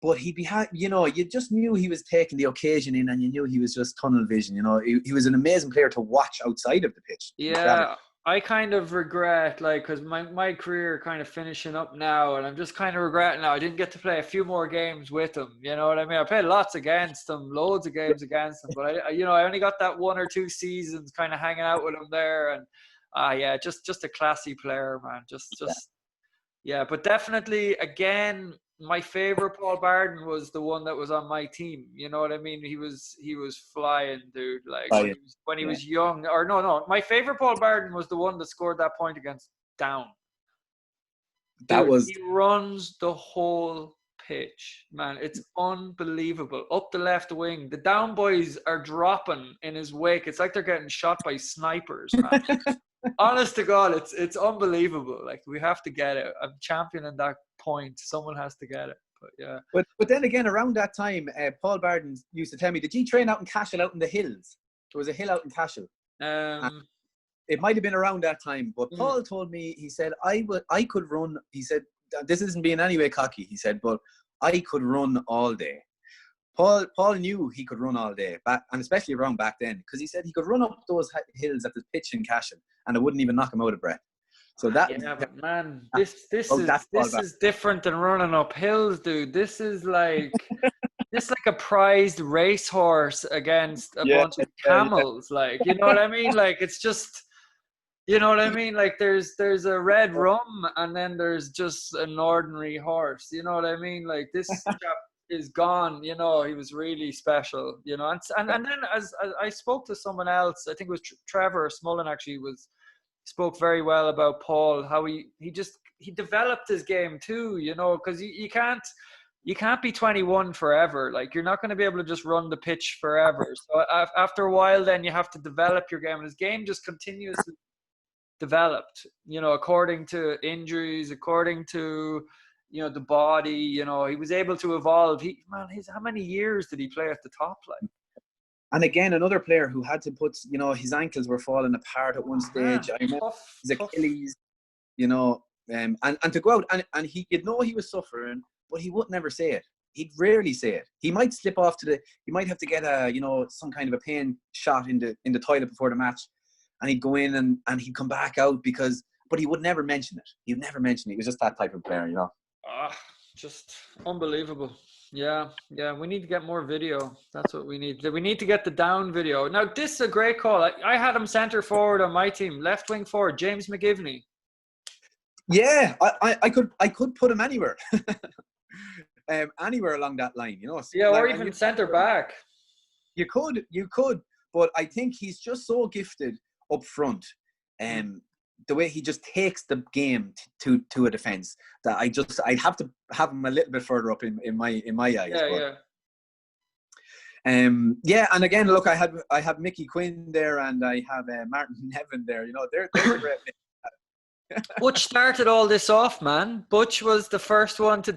but he'd be, you just knew he was taking the occasion in, and you knew he was just tunnel vision. He was an amazing player to watch outside of the pitch. Yeah. I kind of regret, because my career kind of finishing up now, and I'm just kind of regretting now I didn't get to play a few more games with him. You know what I mean? I played lots against him, loads of games against him, but I only got that 1 or 2 seasons kind of hanging out with him there, and just a classy player, man. But definitely again, my favorite Paul Barden was the one that was on my team. You know what I mean? He was flying, dude. When he was young. Or no. My favorite Paul Barden was the one that scored that point against Down. He runs the whole pitch, man. It's unbelievable. Up the left wing, the Down boys are dropping in his wake. It's like they're getting shot by snipers, man. Honest to God, it's unbelievable. We have to get it. I'm championing that point. Someone has to get it. But yeah. But then again, around that time, Paul Barden used to tell me, did you train out in Cashel, out in the hills? There was a hill out in Cashel. It might have been around that time, but Paul told me, he said, I could run. He said, this isn't being any way cocky. He said, but I could run all day. Paul knew he could run all day, and especially around back then, because he said he could run up those hills at the pitch in Cashel, and it wouldn't even knock him out of breath. So that, but man, this is different than running up hills, dude. This is like a prized racehorse against a bunch of camels. You know what I mean? It's just, you know what I mean? There's a red rum, and then there's just an ordinary horse. You know what I mean? This chap is gone. He was really special. And then as I spoke to someone else, I think it was Trevor Smullen actually spoke very well about Paul, how he developed his game too, because you can't be 21 forever. You're not going to be able to just run the pitch forever. So after a while, then you have to develop your game, and his game just continuously developed, according to injuries, according to the body. He was able to evolve. How many years did he play at the top? And again, another player who had to put, his ankles were falling apart at one stage. I remember his Achilles, and to go out and you'd know he was suffering, but he would never say it. He'd rarely say it. He might slip off he might have to get some kind of a pain shot in the toilet before the match, and he'd go in and he'd come back out but he would never mention it. He would never mention it. He was just that type of player, Just unbelievable. Yeah. We need to get more video. That's what we need. We need to get the Down video. Now, this is a great call. I had him centre forward on my team, left wing forward, James McGivney. Yeah, I could put him anywhere, anywhere along that line, or even centre back. You could, but I think he's just so gifted up front, the way he just takes the game to a defence, that I'd have to have him a little bit further up in my eyes. And again, look, I have Mickey Quinn there, and I have Martin Nevin there. They're a great. Butch started all this off, man. Butch was the first one to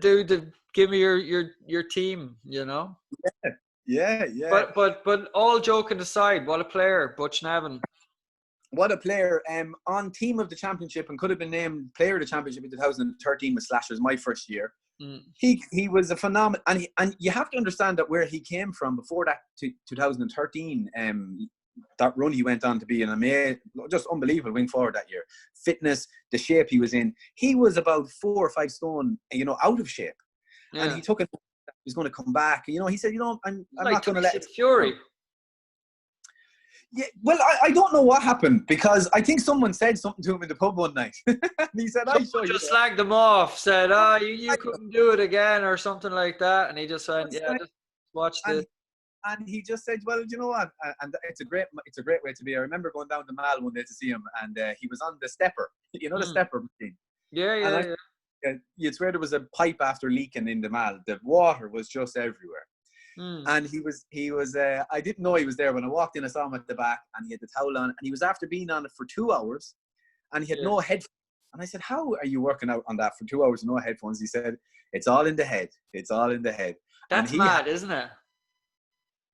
give me your team. Yeah. But all joking aside, what a player, Butch Nevin. What a player. On team of the championship, and could have been named player of the championship in 2013 with Slashers, my first year. He was a phenomenal, and you have to understand that where he came from before that to 2013, that run he went on to be an amazing, just unbelievable wing forward that year. Fitness, the shape he was in. He was about 4 or 5 stone, out of shape. Yeah. And he took it. He was going to come back. He said, I'm like not going to let it. Fury. Yeah, well, I don't know what happened, because I think someone said something to him in the pub one night. And he said, Someone just slagged him off, said, you couldn't do it again or something like that. And he just said, just watch this. And he just said, well, you know what? And it's a great way to be. I remember going down to Mal one day to see him, and he was on the stepper, the stepper machine. Yeah. You'd swear there was a pipe after leaking in the Mal. The water was just everywhere. And he was I didn't know he was there. When I walked in, I saw him at the back, and he had the towel on, and he was after being on it for 2 hours, and he had no headphones. And I said, how are you working out on that for 2 hours, no headphones? He said, it's all in the head. It's all in the head. That's mad, isn't it?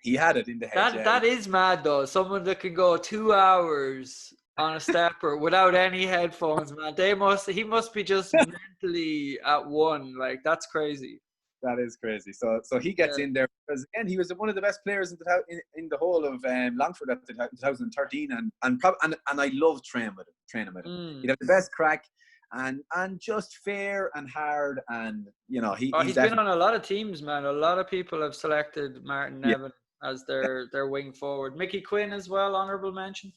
He had it in the head. That is mad, though. Someone that can go 2 hours on a stepper without any headphones, man. He must be just mentally at one. Like, that's crazy. That is crazy. So he gets in there because, again, he was one of the best players in the whole of Longford at 2013, and I loved training with him. He'd have the best crack, and just fair and hard, and he's been on a lot of teams, man. A lot of people have selected Martin Nevin as their wing forward. Mickey Quinn as well, honourable mention.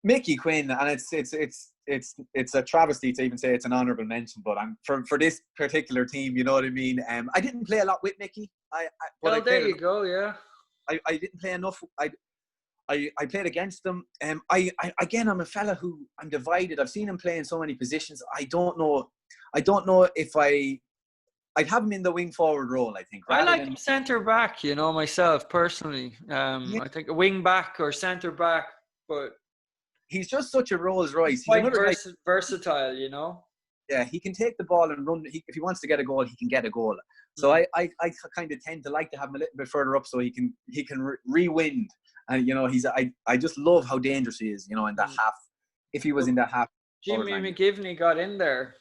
Mickey Quinn, and it's a travesty to even say it's an honourable mention, but I'm for this particular team, you know what I mean. I didn't play a lot with Mickey. There you go. Yeah. I didn't play enough. I played against him. I'm a fella who I'm divided. I've seen him play in so many positions. I don't know if I'd have him in the wing forward role, I think. I like him centre back, myself personally. I think a wing back or centre back, but he's just such a Rolls Royce. He's quite versatile, Yeah, he can take the ball and run. If he wants to get a goal, he can get a goal. So I kind of tend to like to have him a little bit further up so he can rewind. And I just love how dangerous he is. In that half. If he was in that half. Jimmy McGivney got in there.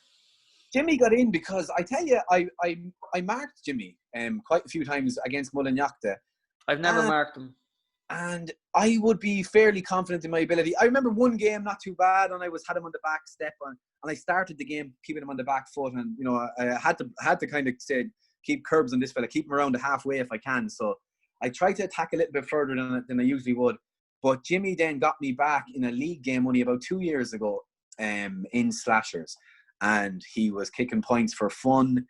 Jimmy got in because I tell you, I marked Jimmy quite a few times against Mullinachta. I've never marked him. And I would be fairly confident in my ability. I remember one game, not too bad, and I had him on the back step, and I started the game keeping him on the back foot, and I had to kind of say, keep curbs on this fella, keep him around the halfway if I can. So I tried to attack a little bit further than I usually would. But Jimmy then got me back in a league game only about 2 years ago in Slashers, and he was kicking points for fun.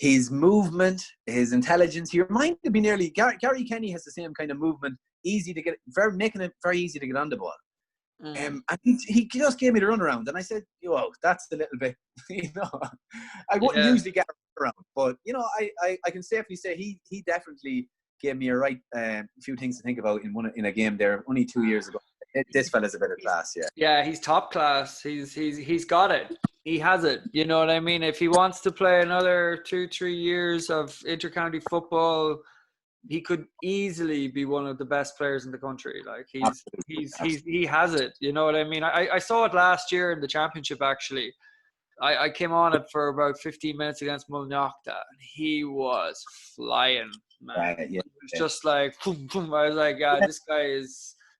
His movement, his intelligence, he reminded me nearly. Gary Kenny has the same kind of movement. Making it very easy to get on the ball. And he just gave me the runaround, and I said, "Whoa, that's a little bit." I wouldn't usually get around, but I can safely say he definitely gave me a few things to think about in a game there only 2 years ago. This fella's a bit of class, yeah. Yeah, he's top class. He's got it. He has it. You know what I mean? If he wants to play another 2-3 years of intercounty football, he could easily be one of the best players in the country. Like he has it. You know what I mean? I saw it last year in the championship. Actually, I came on it for about 15 minutes against Mullinachta, and he was flying, man. It was just like boom, boom. I was like, this guy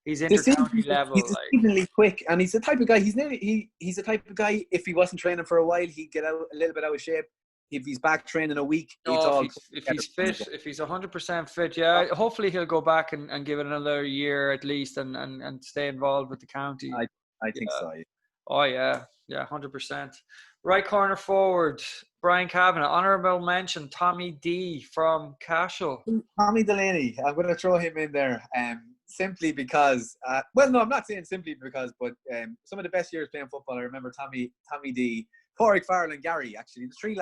he's intercounty level. He's exceedingly quick, and he's the type of guy. He's the type of guy. If he wasn't training for a while, he'd get out a little bit out of shape. If he's back training a week, if he's fit, if he's 100% fit, yeah. Hopefully he'll go back and give it another year at least, and stay involved with the county. I think so. Yeah. Oh yeah, 100%. Right corner forward, Brian Kavanagh. Honourable mention, Tommy D from Cashel. Tommy Delaney. I'm going to throw him in there. Simply because, I'm not saying simply because, but some of the best years playing football, I remember Tommy D, Craic, Farrell and Gary, actually, the three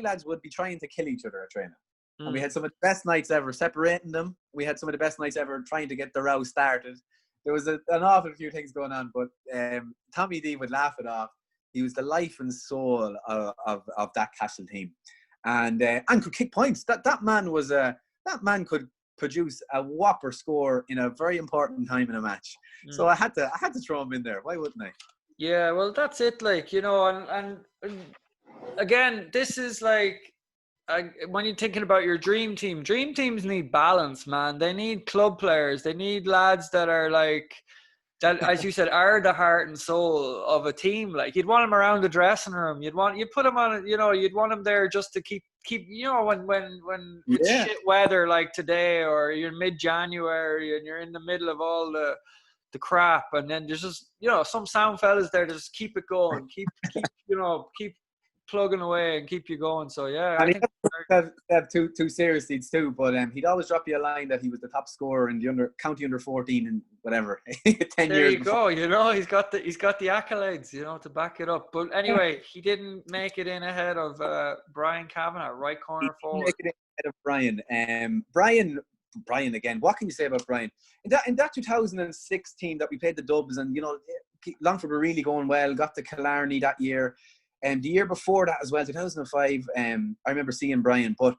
lads would be trying to kill each other at training. And we had some of the best nights ever separating them. We had some of the best nights ever trying to get the row started. There was an awful few things going on, but Tommy D would laugh it off. He was the life and soul of that Cashel team, and could kick points. That man could produce a whopper score in a very important time in a match. So I had to throw him in there. Why wouldn't I? Yeah, well, that's it. Like, and again, this is like when you're thinking about your dream teams need balance, man. They need club players. They need lads that are like that, as you said, are the heart and soul of a team. Like, you'd want him around the dressing room. You'd put him on, you'd want him there just to keep, when it's shit weather like today, or you're mid-January and you're in the middle of all the crap, and then there's just, some sound fellas there to just keep it going, keep plugging away and keep you going. So yeah, and I think have two serious leads too, but he'd always drop you a line that he was the top scorer in the county under 14 and whatever 10 there years you before. go. He's got the accolades, to back it up. But anyway, he didn't make it in ahead of Brian Kavanagh, right corner forward. Make it in ahead of Brian. Brian again. What can you say about Brian? In that 2006 team that we played the Dubs, and Longford were really going well. Got to Killarney that year. And the year before that as well, 2005, I remember seeing Brian, but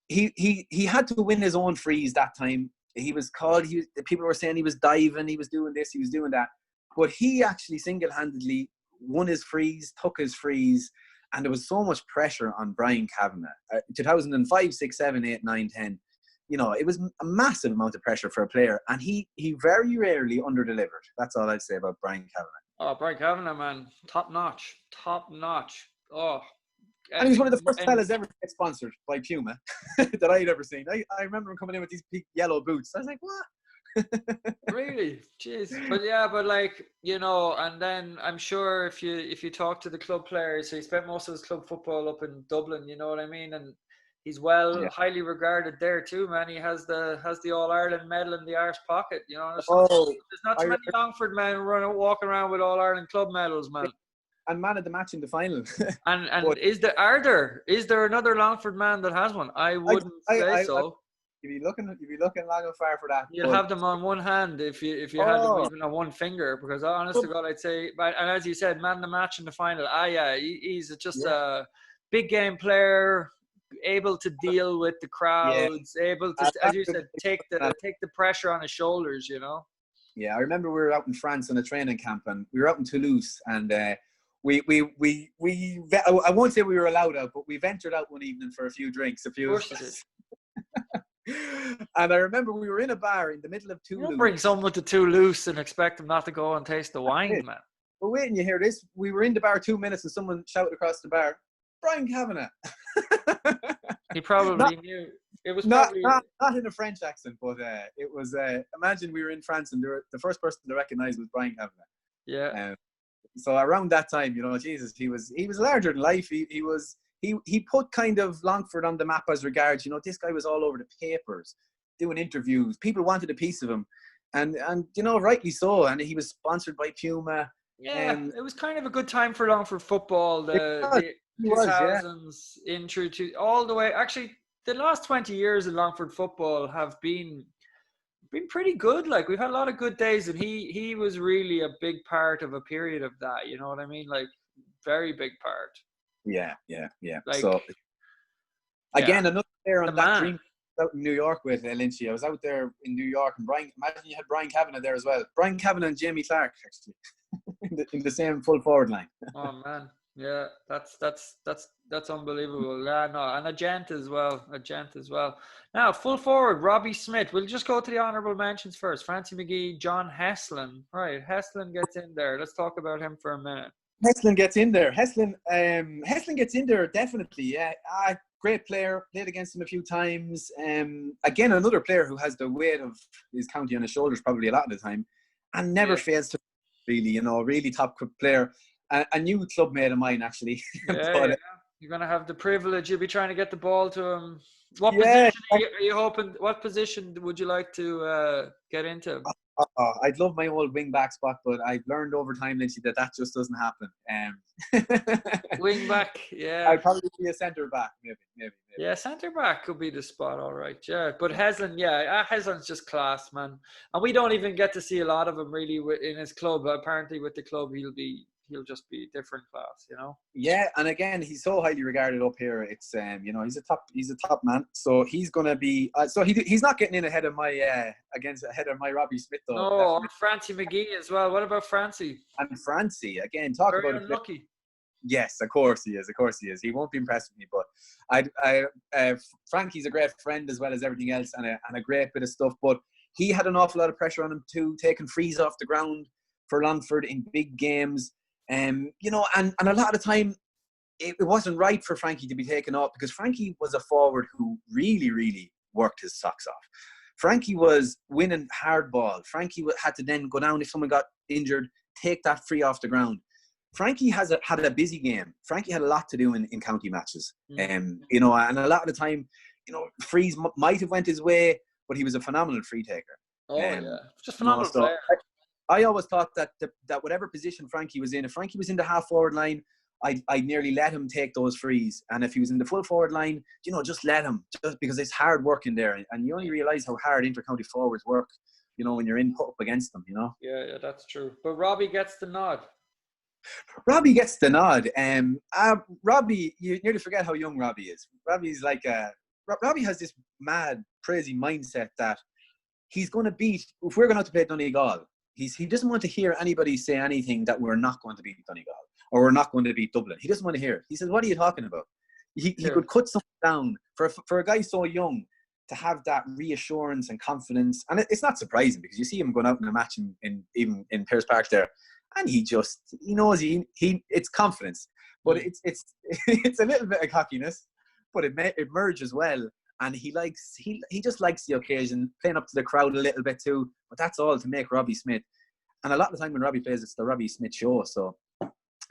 he had to win his own frees that time. People were saying he was diving, he was doing this, he was doing that. But he actually single-handedly won his frees, took his frees, and there was so much pressure on Brian Kavanagh. 2005, 6, 7, 8, 9, 10. It was a massive amount of pressure for a player, and he very rarely under-delivered. That's all I'd say about Brian Kavanagh. Oh, Brian Kavanagh, man. Top notch. Oh. And he was one of the first fellas ever to get sponsored by Puma that I'd ever seen. I remember him coming in with these big yellow boots. I was like, what? Really? Jeez. But and then I'm sure if you talk to the club players, so he spent most of his club football up in Dublin, you know what I mean? And he's highly regarded there too, man. He has the All-Ireland medal in the arse pocket, There's not too many Longford men walking around with All-Ireland club medals, man. And man of the match in the final. and is there another Longford man that has one? I wouldn't say so. You'd be looking long and far for that. You'll have them on one hand if you had them even on one finger, because honest to God, I'd say, and as you said, man of the match in the final. He's just a big game player, able to deal with the crowds, able to, as you said, take the pressure on his shoulders, Yeah, I remember we were out in France on a training camp, and we were out in Toulouse, and I won't say we were allowed out, but we ventured out one evening for a few drinks, and I remember we were in a bar in the middle of Toulouse. You don't bring someone to Toulouse and expect them not to go and taste the wine, man. But wait and you hear this. We were in the bar 2 minutes and someone shouted across the bar, Brian Kavanagh. He probably knew. It was not in a French accent, but it was. Imagine we were in France and the first person to recognise was Brian Kavanagh. Yeah. So around that time, Jesus, he was larger than life. He put kind of Longford on the map as regards. This guy was all over the papers, doing interviews. People wanted a piece of him, and rightly so. And he was sponsored by Puma. Yeah, it was kind of a good time for Longford football. The 2000s in through to all the way. Actually, the last 20 years in Longford football have been pretty good. Like, we've had a lot of good days, and he was really a big part of a period of that. You know what I mean? Like, very big part. Yeah. Like, so again, another player on that dream out in New York with Lynchy. I was out there in New York, and imagine you had Brian Kavanagh there as well. Brian Kavanagh and Jamie Clark, actually, in the same full forward line. Oh man, yeah, that's unbelievable. Yeah, no, and a gent as well. Now, full forward, Robbie Smith. We'll just go to the honourable mentions first. Francie McGee, John Heslin. Right, Heslin gets in there. Let's talk about him for a minute. Heslin gets in there. Heslin gets in there, definitely. Yeah, great player. Played against him a few times. Again, another player who has the weight of his county on his shoulders probably a lot of the time, and never fails to really, really top player. A new club mate of mine, actually. Yeah. You're going to have the privilege. You'll be trying to get the ball to him. What position are you hoping? What position would you like to get into? I'd love my old wing back spot, but I've learned over time, Lynchy, that just doesn't happen. Wing back, yeah. I'd probably be a centre back, maybe. Yeah, centre back could be the spot, all right. Yeah, but Heslin, Heslin's just class, man. And we don't even get to see a lot of him really in his club. Apparently, with the club, he'll just be different class, Yeah, and again, he's so highly regarded up here. It's he's a top man. So he's gonna be. He's not getting in ahead of my Robbie Smith though. No, or Francie McGee as well. What about Francie? And Francie again, talk very about unlucky. Yes, of course he is. He won't be impressed with me, but Frankie's a great friend as well as everything else, and a great bit of stuff. But he had an awful lot of pressure on him too, taking frees off the ground for Longford in big games. You know, and a lot of the time, it wasn't right for Frankie to be taken off because Frankie was a forward who really, really worked his socks off. Frankie was winning hard ball. Frankie had to then go down if someone got injured, take that free off the ground. Frankie had a busy game. Frankie had a lot to do in county matches. You know, and a lot of the time, you know, frees might have went his way, but he was a phenomenal free taker. Just phenomenal player. I always thought that whatever position Frankie was in, if Frankie was in the half forward line, I'd nearly let him take those frees. And if he was in the full forward line, you know, just let him, just because it's hard work in there. And you only realise how hard inter-county forwards work, you know, when you're up against them, you know. Yeah, that's true. But Robbie gets the nod. Robbie gets the nod. Robbie, you nearly forget how young Robbie is. Robbie's like Robbie has this mad, crazy mindset that he's going to beat, if we're going to have to play Donegal, he doesn't want to hear anybody say anything that we're not going to beat Donegal or we're not going to beat Dublin. He doesn't want to hear it. He says, what are you talking about? He could cut something down for a guy so young to have that reassurance and confidence. And it's not surprising because you see him going out in a match even in Pearse Park there, and he knows it's confidence, but it's a little bit of cockiness, but it merges well. And he just likes the occasion, playing up to the crowd a little bit too. But that's all to make Robbie Smith. And a lot of the time when Robbie plays, it's the Robbie Smith show. So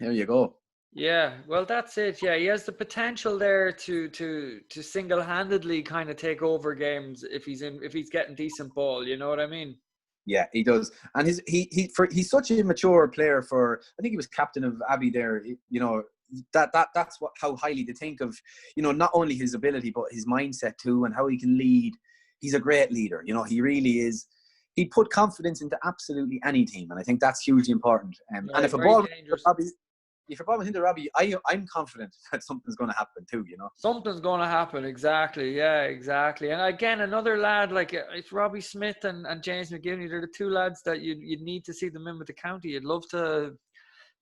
there you go. Yeah, well, that's it. Yeah, he has the potential there to single-handedly kind of take over games if he's getting decent ball. You know what I mean? Yeah, he does. And he's such a mature player. I think he was captain of Abbey there. You know, that's how highly they think of, you know, not only his ability but his mindset too, and how he can lead. He's a great leader. You know, he really is. He put confidence into absolutely any team, and I think that's hugely important. And if a ball was into Robbie, I'm confident that something's going to happen too. You know, something's going to happen. Exactly. Yeah, exactly. And again, another lad like it's Robbie Smith and James McGivney. They're the two lads that you'd need to see them in with the county. You'd love to.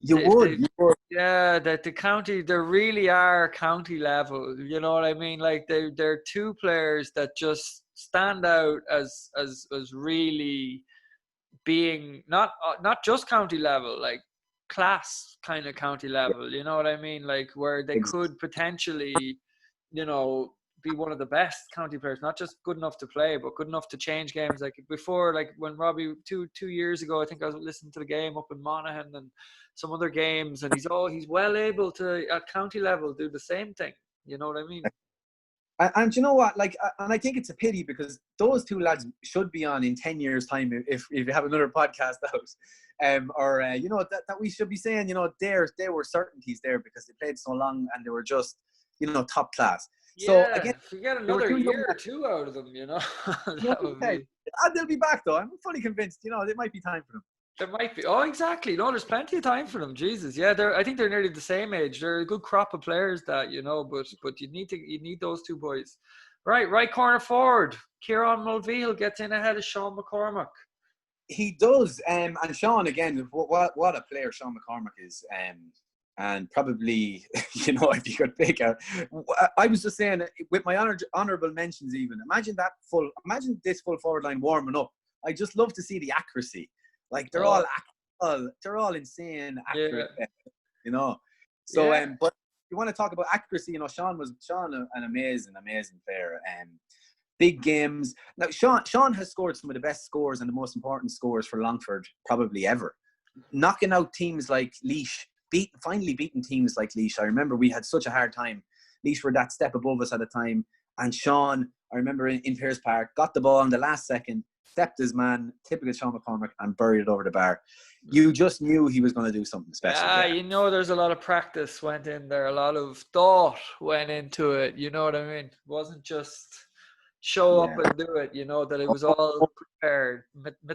You would. Yeah, that the county, they really are county level. You know what I mean? Like they're two players that just stand out as really being not just county level, like class kind of county level. You know what I mean? Like where they could potentially, you know, be one of the best county players, not just good enough to play, but good enough to change games. Like before, like when Robbie two years ago, I think I was listening to the game up in Monaghan and some other games, and he's well able to at county level do the same thing. You know what I mean? And you know what? Like, and I think it's a pity because those two lads should be on in 10 years' time if you have another podcast out, you know, that we should be saying, you know, they were certainties there because they played so long and they were just, you know, top class. So again, if you get another year or two out of them, you know, they'll be back though. I'm fully convinced. You know, it might be time for them. There might be. Oh, exactly. No, there's plenty of time for them. Jesus, yeah. I think they're nearly the same age. They're a good crop of players, that you know. But you need those two boys. Right corner forward. Kieran Mulvehill gets in ahead of Sean McCormack. He does, and Sean again. What a player Sean McCormack is. And probably, you know, if you could pick out, I was just saying with my honourable mentions. Even imagine this full forward line warming up. I just love to see the accuracy. Like they're all insane accurate, you know. So but you want to talk about accuracy, you know, Sean an amazing player. Big games. Now Sean has scored some of the best scores and the most important scores for Longford probably ever. Knocking out teams like Laois, finally beating teams like Laois. I remember we had such a hard time. Laois were that step above us at the time, and Sean, I remember in Pearse Park, got the ball in the last second, stepped his man, typical Sean McCormack, and buried it over the bar. You just knew he was going to do something special. Yeah, you know, there's a lot of practice went in there. A lot of thought went into it. You know what I mean? It wasn't just show up and do it. You know, that it was all prepared.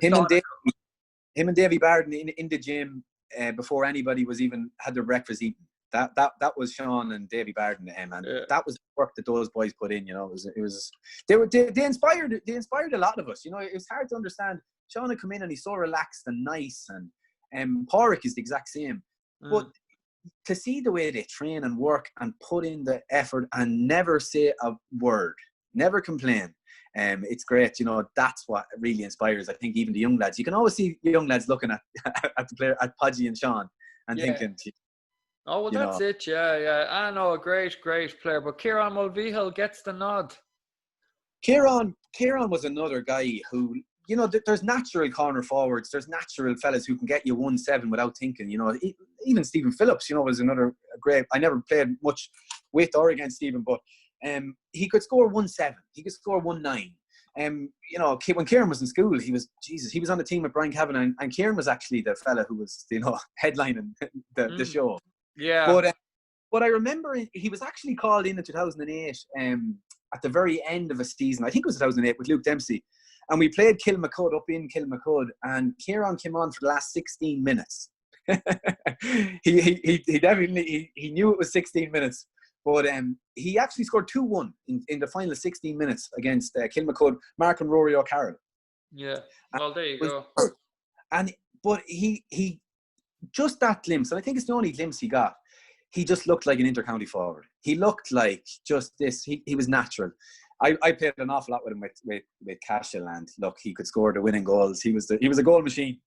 Him and Davy Barden in the gym before anybody was even had their breakfast eaten. That was Sean and Davy Barden, and that was the work that those boys put in. You know, they inspired a lot of us. You know, it was hard to understand. Sean had come in and he's so relaxed and nice, and Porrick is the exact same. But to see the way they train and work and put in the effort and never say a word, never complain, It's great, you know. That's what really inspires, I think, even the young lads. You can always see young lads looking at the player, at Podgy and Sean, and thinking, oh well, you that's know, it. Yeah. I know, a great player. But Kieran Mulvihill gets the nod. Kieran was another guy who, you know, there's natural corner forwards. There's natural fellas who can get you 1-7 without thinking. You know, even Stephen Phillips, you know, was another great. I never played much with or against Stephen, but he could score 1-7. He could score 1-9. You know, when Kieran was in school, he was on the team with Brian Kavanagh, and Kieran was actually the fella who was, you know, headlining the show. Yeah. But I remember he was actually called in 2008 at the very end of a season. I think it was 2008 with Luke Dempsey. And we played Kilmacud up in Kilmacud, and Kieran came on for the last 16 minutes. he definitely knew it was 16 minutes, but he actually scored 2-1 in the final 16 minutes against Kilmacud, Mark and Rory O'Carroll. Yeah, well, there you go. But he just that glimpse, and I think it's the only glimpse he got. He just looked like an inter-county forward. He looked like just this. He was natural. I played an awful lot with him with Cashel, and look, he could score the winning goals. He was a goal machine.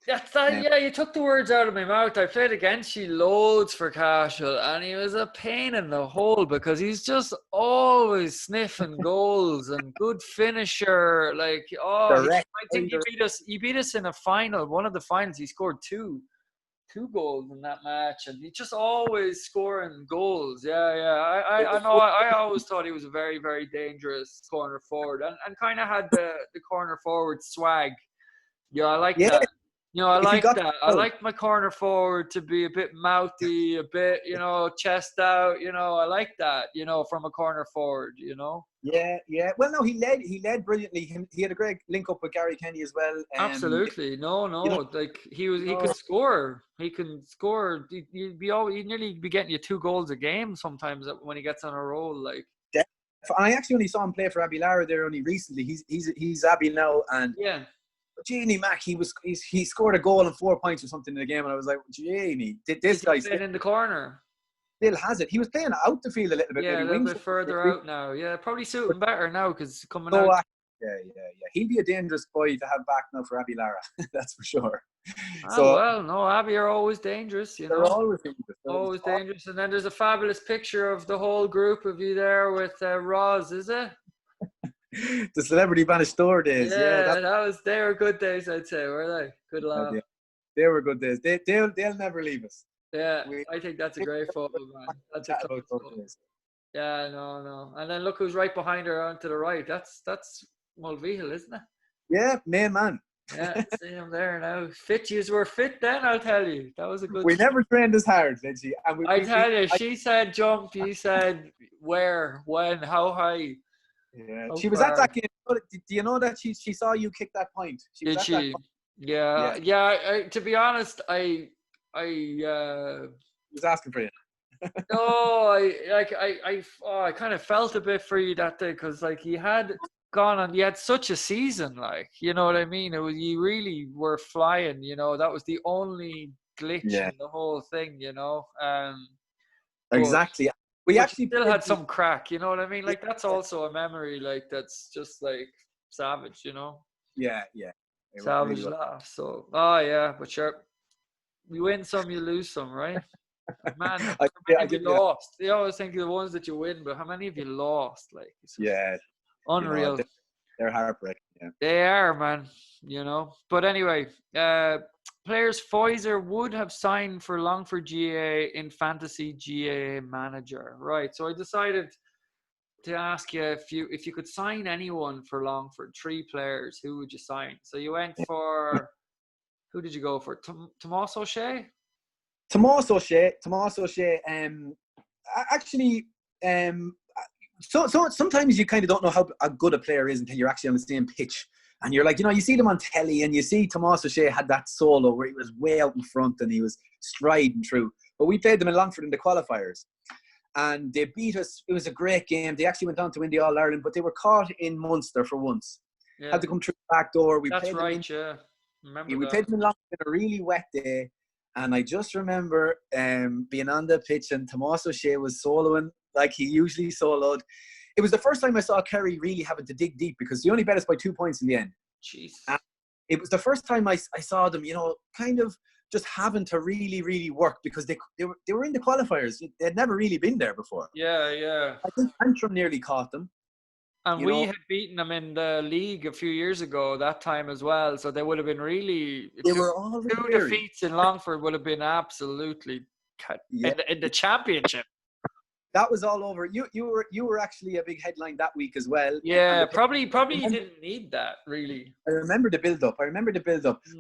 Yeah, you took the words out of my mouth. I played against you loads for Cashel, and he was a pain in the hole because he's just always sniffing goals and good finisher. Like, I think he beat us in a final, one of the finals. He scored two goals in that match, and he's just always scoring goals. I know. I always thought he was a very, very dangerous corner forward, and kind of had the corner forward swag. Yeah, I like that. You know, I like that. I like my corner forward to be a bit mouthy, a bit, you know, chest out. You know, I like that. You know, from a corner forward. You know. Yeah. Well, no, he led brilliantly. He had a great link up with Gary Kenny as well. Absolutely. No. You know, like he could score. He can score. He'd nearly be getting you 2 goals a game sometimes when he gets on a roll. Like. I actually only saw him play for Abbey Lara there only recently. He's Abbey now, and yeah. Genie Mac, he scored a goal and 4 points or something in the game, and I was like, Genie, did this guy playing in the corner? Still has it. He was playing out the field a little bit. Yeah, maybe a little bit further out now. Yeah, probably suiting better now because coming out. Yeah. He'd be a dangerous boy to have back now for Abbey Lara. That's for sure. Abbey are always dangerous. You know, they're always dangerous. Always dangerous. And then there's a fabulous picture of the whole group of you there with Roz, is it? The celebrity Bannister days. Yeah, they were good days, I'd say, were they? Good laugh. Yeah. They were good days. They'll never leave us. Yeah, I think that's a great photo, man. That's a about photo. days. Yeah, no. And then look who's right behind her on to the right. That's Mulvihill, isn't it? Yeah, main man. Yeah, see him there now. Yous were fit then, I'll tell you. That was a good. We never trained as hard, Lindsay. I tell you, she said jump. You said where, when, how high. Yeah, she was at that game. Do you know that she saw you kick that point? Did she? Yeah. To be honest, I was asking for you. No, I kind of felt a bit for you that day because like you had gone on, you had such a season, like, you know what I mean? You really were flying. You know, that was the only glitch in the whole thing. You know, exactly. We actually still had some crack, you know what I mean? Like, that's also a memory, like, that's just, like, savage, you know? Yeah. Savage really laugh. So, but sure, you win some, you lose some, right? Man, how many have you lost? You always think the ones that you win, but how many have you lost? Like, it's unreal. You know, they're heartbreaking, yeah. They are, man, you know? But anyway, players Foyzer would have signed for Longford GA in Fantasy GA Manager. Right. So I decided to ask you if you could sign anyone for Longford, 3 players, who would you sign? So you went for, who did you go for? Tomas O'Shea? Tomas O'Shea. Actually, so sometimes you kind of don't know how good a player is until you're actually on the same pitch. And you're like, you know, you see them on telly and you see Tomas O'Shea had that solo where he was way out in front and he was striding through. But we played them in Longford in the qualifiers. And they beat us. It was a great game. They actually went on to win the All-Ireland, but they were caught in Munster for once. Yeah. Had to come through the back door. That's right, yeah. We played them in Longford on a really wet day. And I just remember being on the pitch and Tomas O'Shea was soloing like he usually soloed. it was the first time I saw Kerry really having to dig deep because they only bet us by 2 points in the end. Jeez. And it was the first time I saw them, kind of just having to really, really work because they were in the qualifiers. They'd never really been there before. Yeah. I think Antrim nearly caught them. And we had beaten them in the league a few years ago that time as well. So they would have been really two defeats in Longford would have been absolutely in the championship. That was all over. You were actually a big headline that week as well. Yeah, probably you didn't need that really. I remember the build up.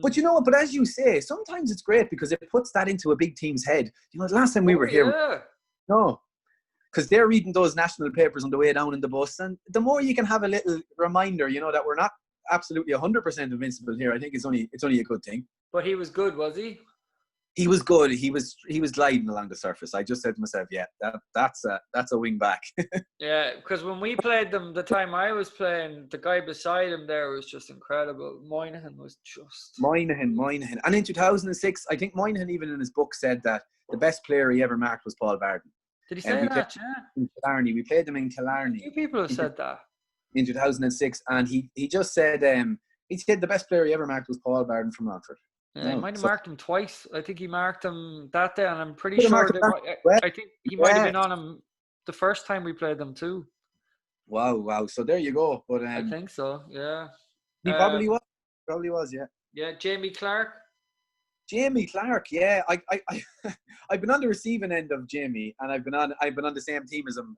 But you know what? But as you say, sometimes it's great because it puts that into a big team's head. The last time we were here, no, because they're reading those national papers on the way down in the bus, and the more you can have a little reminder, that we're not absolutely 100% invincible here. I think it's only a good thing. But he was good, was he? He was good. He was gliding along the surface. I just said to myself, yeah, that's a wing back. Yeah, because when we played them, the time I was playing, the guy beside him there was just incredible. Moynihan was just... Moynihan. And in 2006, I think Moynihan even in his book said that the best player he ever marked was Paul Barden. Did he say that? Yeah. In Killarney. We played them in Killarney. A few people have said that. In 2006. And he just said, the best player he ever marked was Paul Barden from Longford. Yeah, he might have marked him twice. I think he marked him that day, and I'm pretty sure I think he might have been on him the first time we played them too. Wow. So there you go. But I think so, yeah. He probably was. Probably was, yeah. Yeah, Jamie Clark, yeah. I've been on the receiving end of Jamie, and I've been on the same team as him.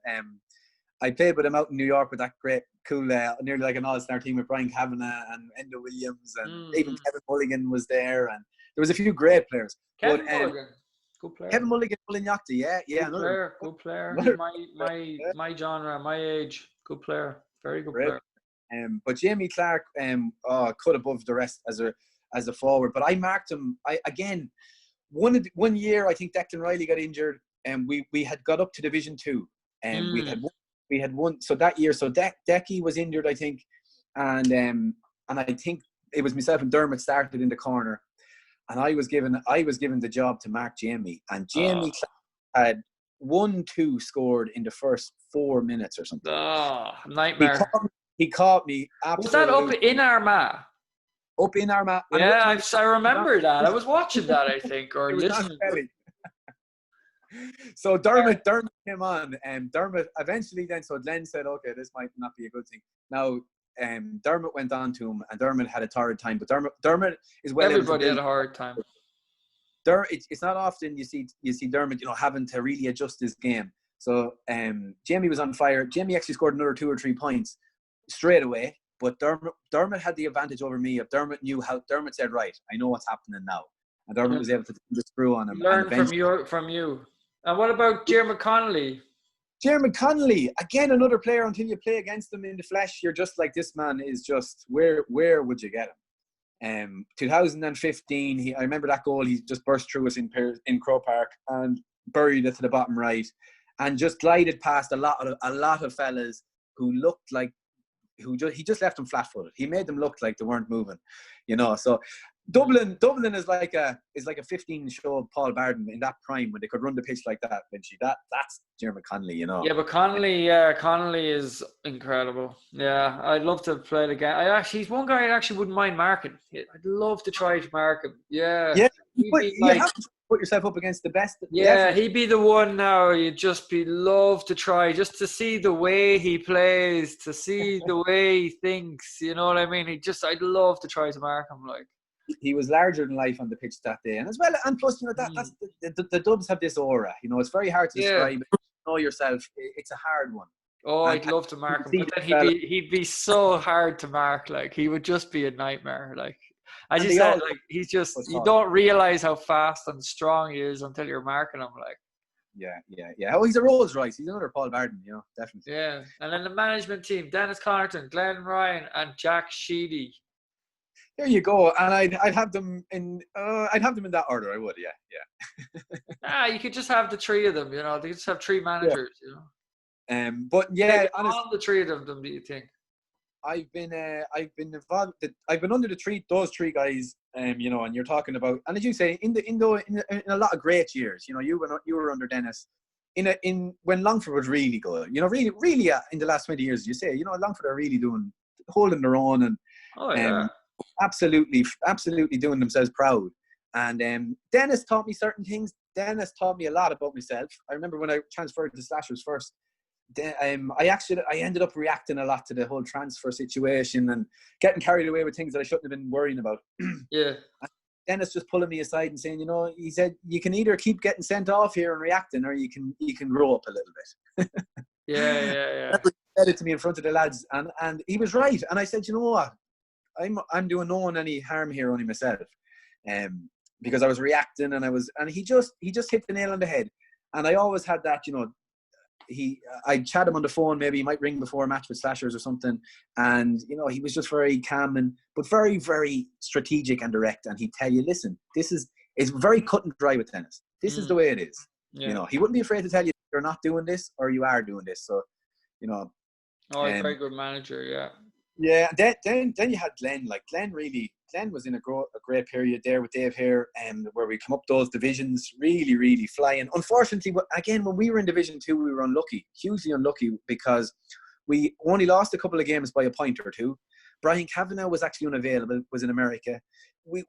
I played with him out in New York with that great, cool, nearly like an all-star team with Brian Kavanagh and Enda Williams, and even Kevin Mulligan was there, and there was a few great players. Kevin Mulligan, good player. Kevin Mulligan, yeah. Good player. My genre, my age, good player, very good player. But Jamie Clark, cut above the rest as a forward. But I marked him. One year I think Declan Riley got injured, and we had got up to Division 2, and we had won. So that year, Decky was injured, I think, and I think it was myself and Dermot started in the corner, and I was given the job to mark Jamie, and Jamie had 1-2 scored in the first 4 minutes or something. Oh, nightmare! He caught me. Was that up in Armagh? Up in Armagh. Yeah, I remember that. I was watching that, I think, or listening. So Dermot came on, and Dermot eventually then, so Glenn said, okay, this might not be a good thing. Now, Dermot went on to him, and Dermot had a torrid time, but Dermot is well. Everybody had a hard time. It's not often you see Dermot, having to really adjust his game. So Jamie was on fire. Jamie actually scored another 2 or 3 points straight away, but Dermot had the advantage over me. If Dermot knew how, Dermot said, right, I know what's happening now. And Dermot was able to turn the screw on him. Learn from you. And what about Jeremy Connolly? Jeremy Connolly, again, another player, until you play against him in the flesh, you're just like, this man is just, where would you get him? 2015, I remember that goal, he just burst through us in Crow Park and buried it to the bottom right, and just glided past a lot of fellas who looked like, he just left them flat-footed. He made them look like they weren't moving, so Dublin is like a 15 show of Paul Barden in that prime when they could run the pitch like that. That's Jeremy Connolly, Yeah, but Connolly is incredible. Yeah, I'd love to play the game. He's one guy I actually wouldn't mind marking. I'd love to try to mark him. Yeah. Yeah, you have to put yourself up against the best. Yeah, he'd be the one now. You'd just love to try, just to see the way he plays, to see the way he thinks. You know what I mean? I'd love to try to mark him, like. He was larger than life on the pitch that day, and as well, and plus, that's the Dubs have this aura. It's very hard to describe. You know yourself, it's a hard one. Oh, I'd love to mark him, but then he'd be so hard to mark. Like, he would just be a nightmare. Like, as you said, like, he's just, you don't realize how fast and strong he is until you're marking him. Like, yeah. Oh, he's a Rolls Royce. He's another Paul Barden, definitely. Yeah, and then the management team: Dennis Connaughton, Glenn Ryan, and Jack Sheedy. There you go, and I'd have them in that order. I would, yeah. You could just have the three of them. They just have 3 managers. But yeah, honestly, all the 3 of them. Do you think? I've been involved. I've been under those 3 guys. And you're talking about, and as you say, in a lot of great years. You were under Dennis. when Longford was really good, really in the last 20 years, as you say, Longford are really holding their own and absolutely doing themselves proud. And Dennis taught me certain things. Dennis taught me a lot about myself. I remember when I transferred to Slashers first, I ended up reacting a lot to the whole transfer situation and getting carried away with things that I shouldn't have been worrying about. Yeah. Dennis just pulling me aside and saying, he said, you can either keep getting sent off here and reacting, or you can grow up a little bit. Yeah. That's what he said it to me in front of the lads, and he was right. And I said, you know what, I'm doing no one any harm here, only myself, because I was reacting and he just hit the nail on the head. And I always had that, I'd chat him on the phone, maybe he might ring before a match with Slashers or something, and he was just very calm but very, very strategic and direct, and he'd tell you, listen, it's very cut and dry with Dennis. This is the way it is. He wouldn't be afraid to tell you you're not doing this or you are doing this. So he's a very good manager. Yeah, then you had Glenn. Like Glenn was in a great period there with Dave here, where we come up those divisions, really, really flying. Unfortunately, again, when we were in Division 2, we were unlucky, hugely unlucky, because we only lost a couple of games by a point or two. Brian Kavanagh was actually unavailable, was in America. We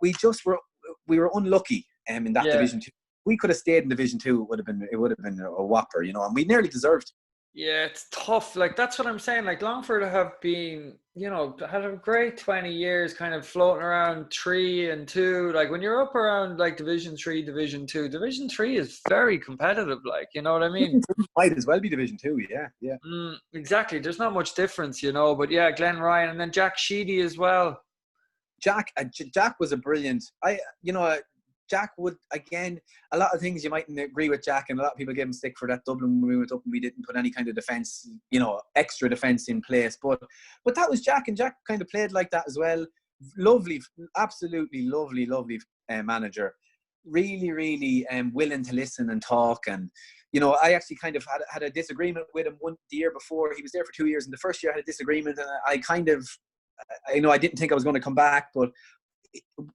were unlucky in that Division 2. We could have stayed in Division 2. It would have been a whopper, and we nearly deserved. Yeah, it's tough. Like, that's what I'm saying. Like, Longford have been, had a great 20 years kind of floating around 3 and 2. Like, when you're up around, like, Division 3, Division 2, Division 3 is very competitive, like, you know what I mean? Might as well be Division 2, yeah. Exactly. There's not much difference, But, yeah, Glenn Ryan and then Jack Sheedy as well. Jack was a brilliant... Jack would, again, a lot of things you mightn't agree with Jack, and a lot of people gave him stick for that Dublin when we went up and we didn't put any kind of defence, extra defence in place. But that was Jack, and Jack kind of played like that as well. Lovely, absolutely lovely manager. Really, really willing to listen and talk. And, I actually kind of had a disagreement with him the year before. He was there for 2 years, and the first year I had a disagreement, and I kind of, I didn't think I was going to come back, but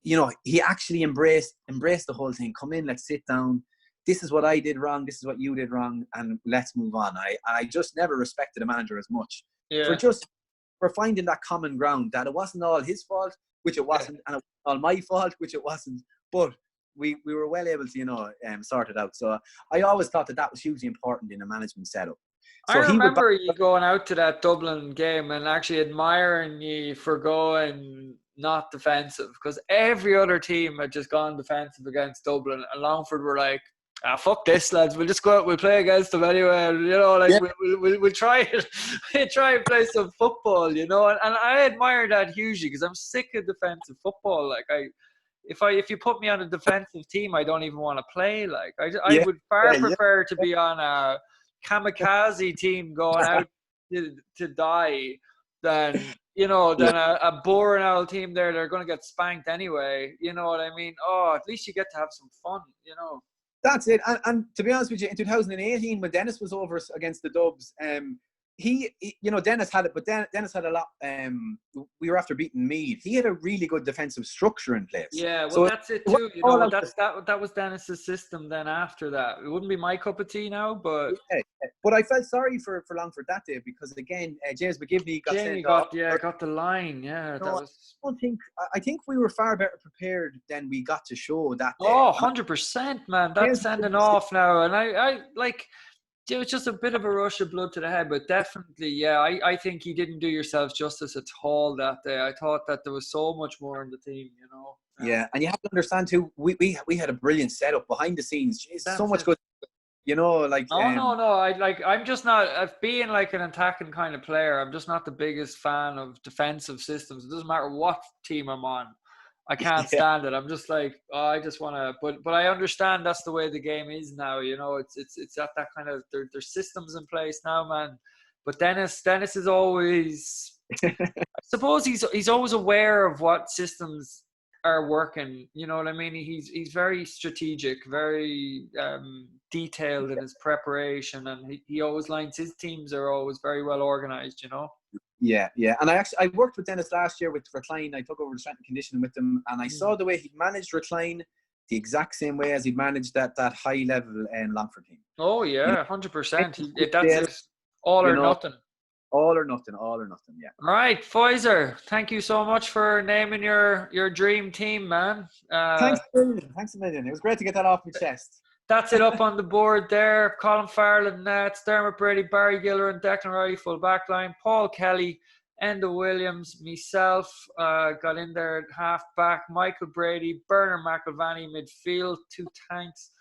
he actually embraced the whole thing. Come in, let's sit down. This is what I did wrong. This is what you did wrong, and let's move on. I just never respected a manager as much for finding that common ground, that it wasn't all his fault, which it wasn't, and it wasn't all my fault, which it wasn't. But we were well able to sort it out. So I always thought that was hugely important in a management setup. So I remember you going out to that Dublin game and actually admiring you for going not defensive, because every other team had just gone defensive against Dublin, and Longford were like, fuck this, lads, we'll just go out, we'll play against them anyway, we'll try it. We'll try and play some football, and I admire that hugely, because I'm sick of defensive football. Like, if you put me on a defensive team, I don't even want to play. Like, I would far prefer to be on a kamikaze team going out to die than a boring old team there. They're going to get spanked anyway. You know what I mean? Oh, at least you get to have some fun, That's it. And to be honest with you, in 2018, when Dennis was over against the Dubs, Dennis had it, but Dennis had a lot. We were after beating Meath. He had a really good defensive structure in place. Yeah, well, so that's it too. That was Dennis's system. Then after that, it wouldn't be my cup of tea now, but but I felt sorry for Longford that day, because again, James McGivney got the line. Yeah, I think we were far better prepared than we got to show that day. Oh, 100%, man. That's sending off now, and I like. It was just a bit of a rush of blood to the head, but definitely, I think you didn't do yourselves justice at all that day. I thought that there was so much more in the team, Yeah, and you have to understand too, we had a brilliant setup behind the scenes. Jeez, so much good, No, I'm just not, being like an attacking kind of player, I'm just not the biggest fan of defensive systems. It doesn't matter what team I'm on. I can't stand it. I'm just like, I just want to, but I understand that's the way the game is now. It's at that kind of, there's systems in place now, man. But Dennis is always, I suppose he's always aware of what systems are working. You know what I mean? He's very strategic, very detailed in his preparation, and he always lines his teams are always very well organized. Yeah. And I worked with Dennis last year with Recline. I took over the strength and conditioning with him, and I saw the way he managed Recline, the exact same way as he managed that high level Longford team. Oh You know, yeah, 100%. That's it. All you or know, nothing. all or nothing, all or nothing. Yeah. All right, Foyzer, thank you so much for naming your dream team, man. Thanks a million. Thanks a million. It was great to get that off my chest. That's it up on the board there. Colin Farland, Nets, Dermot Brady, Barry Giller, and Declan Riley full back line. Paul Kelly, Enda Williams, myself got in there at half back. Michael Brady, Bernard McIlvany midfield, 2 tanks.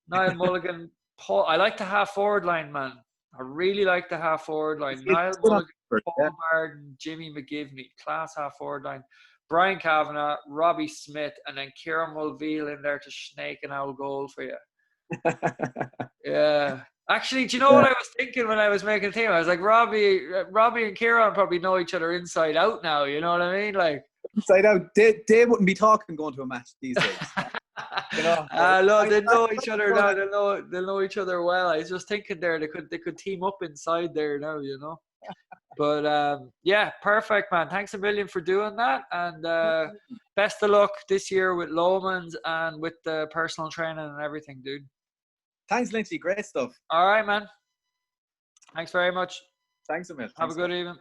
Niall Mulligan, Paul. I like the half forward line, man. I really like the half forward line. Niall Mulligan, Paul Martin, Jimmy McGivney, class half forward line. Brian Kavanagh, Robbie Smith, and then Kieran Mulveal in there to snake an owl goal for you. Yeah. Actually, do you know what I was thinking when I was making the team? I was like, Robbie and Kieran probably know each other inside out now. You know what I mean? Like inside out. They wouldn't be talking going to a match these days. You know. No, they know each other now. They know each other well. I was just thinking there they could team up inside there now. You know. But yeah, perfect, man. Thanks a million for doing that, and best of luck this year with Lomans and with the personal training and everything, dude. Thanks, Lynchy. Great stuff. All right, man. Thanks very much. Thanks a million. Have a good evening.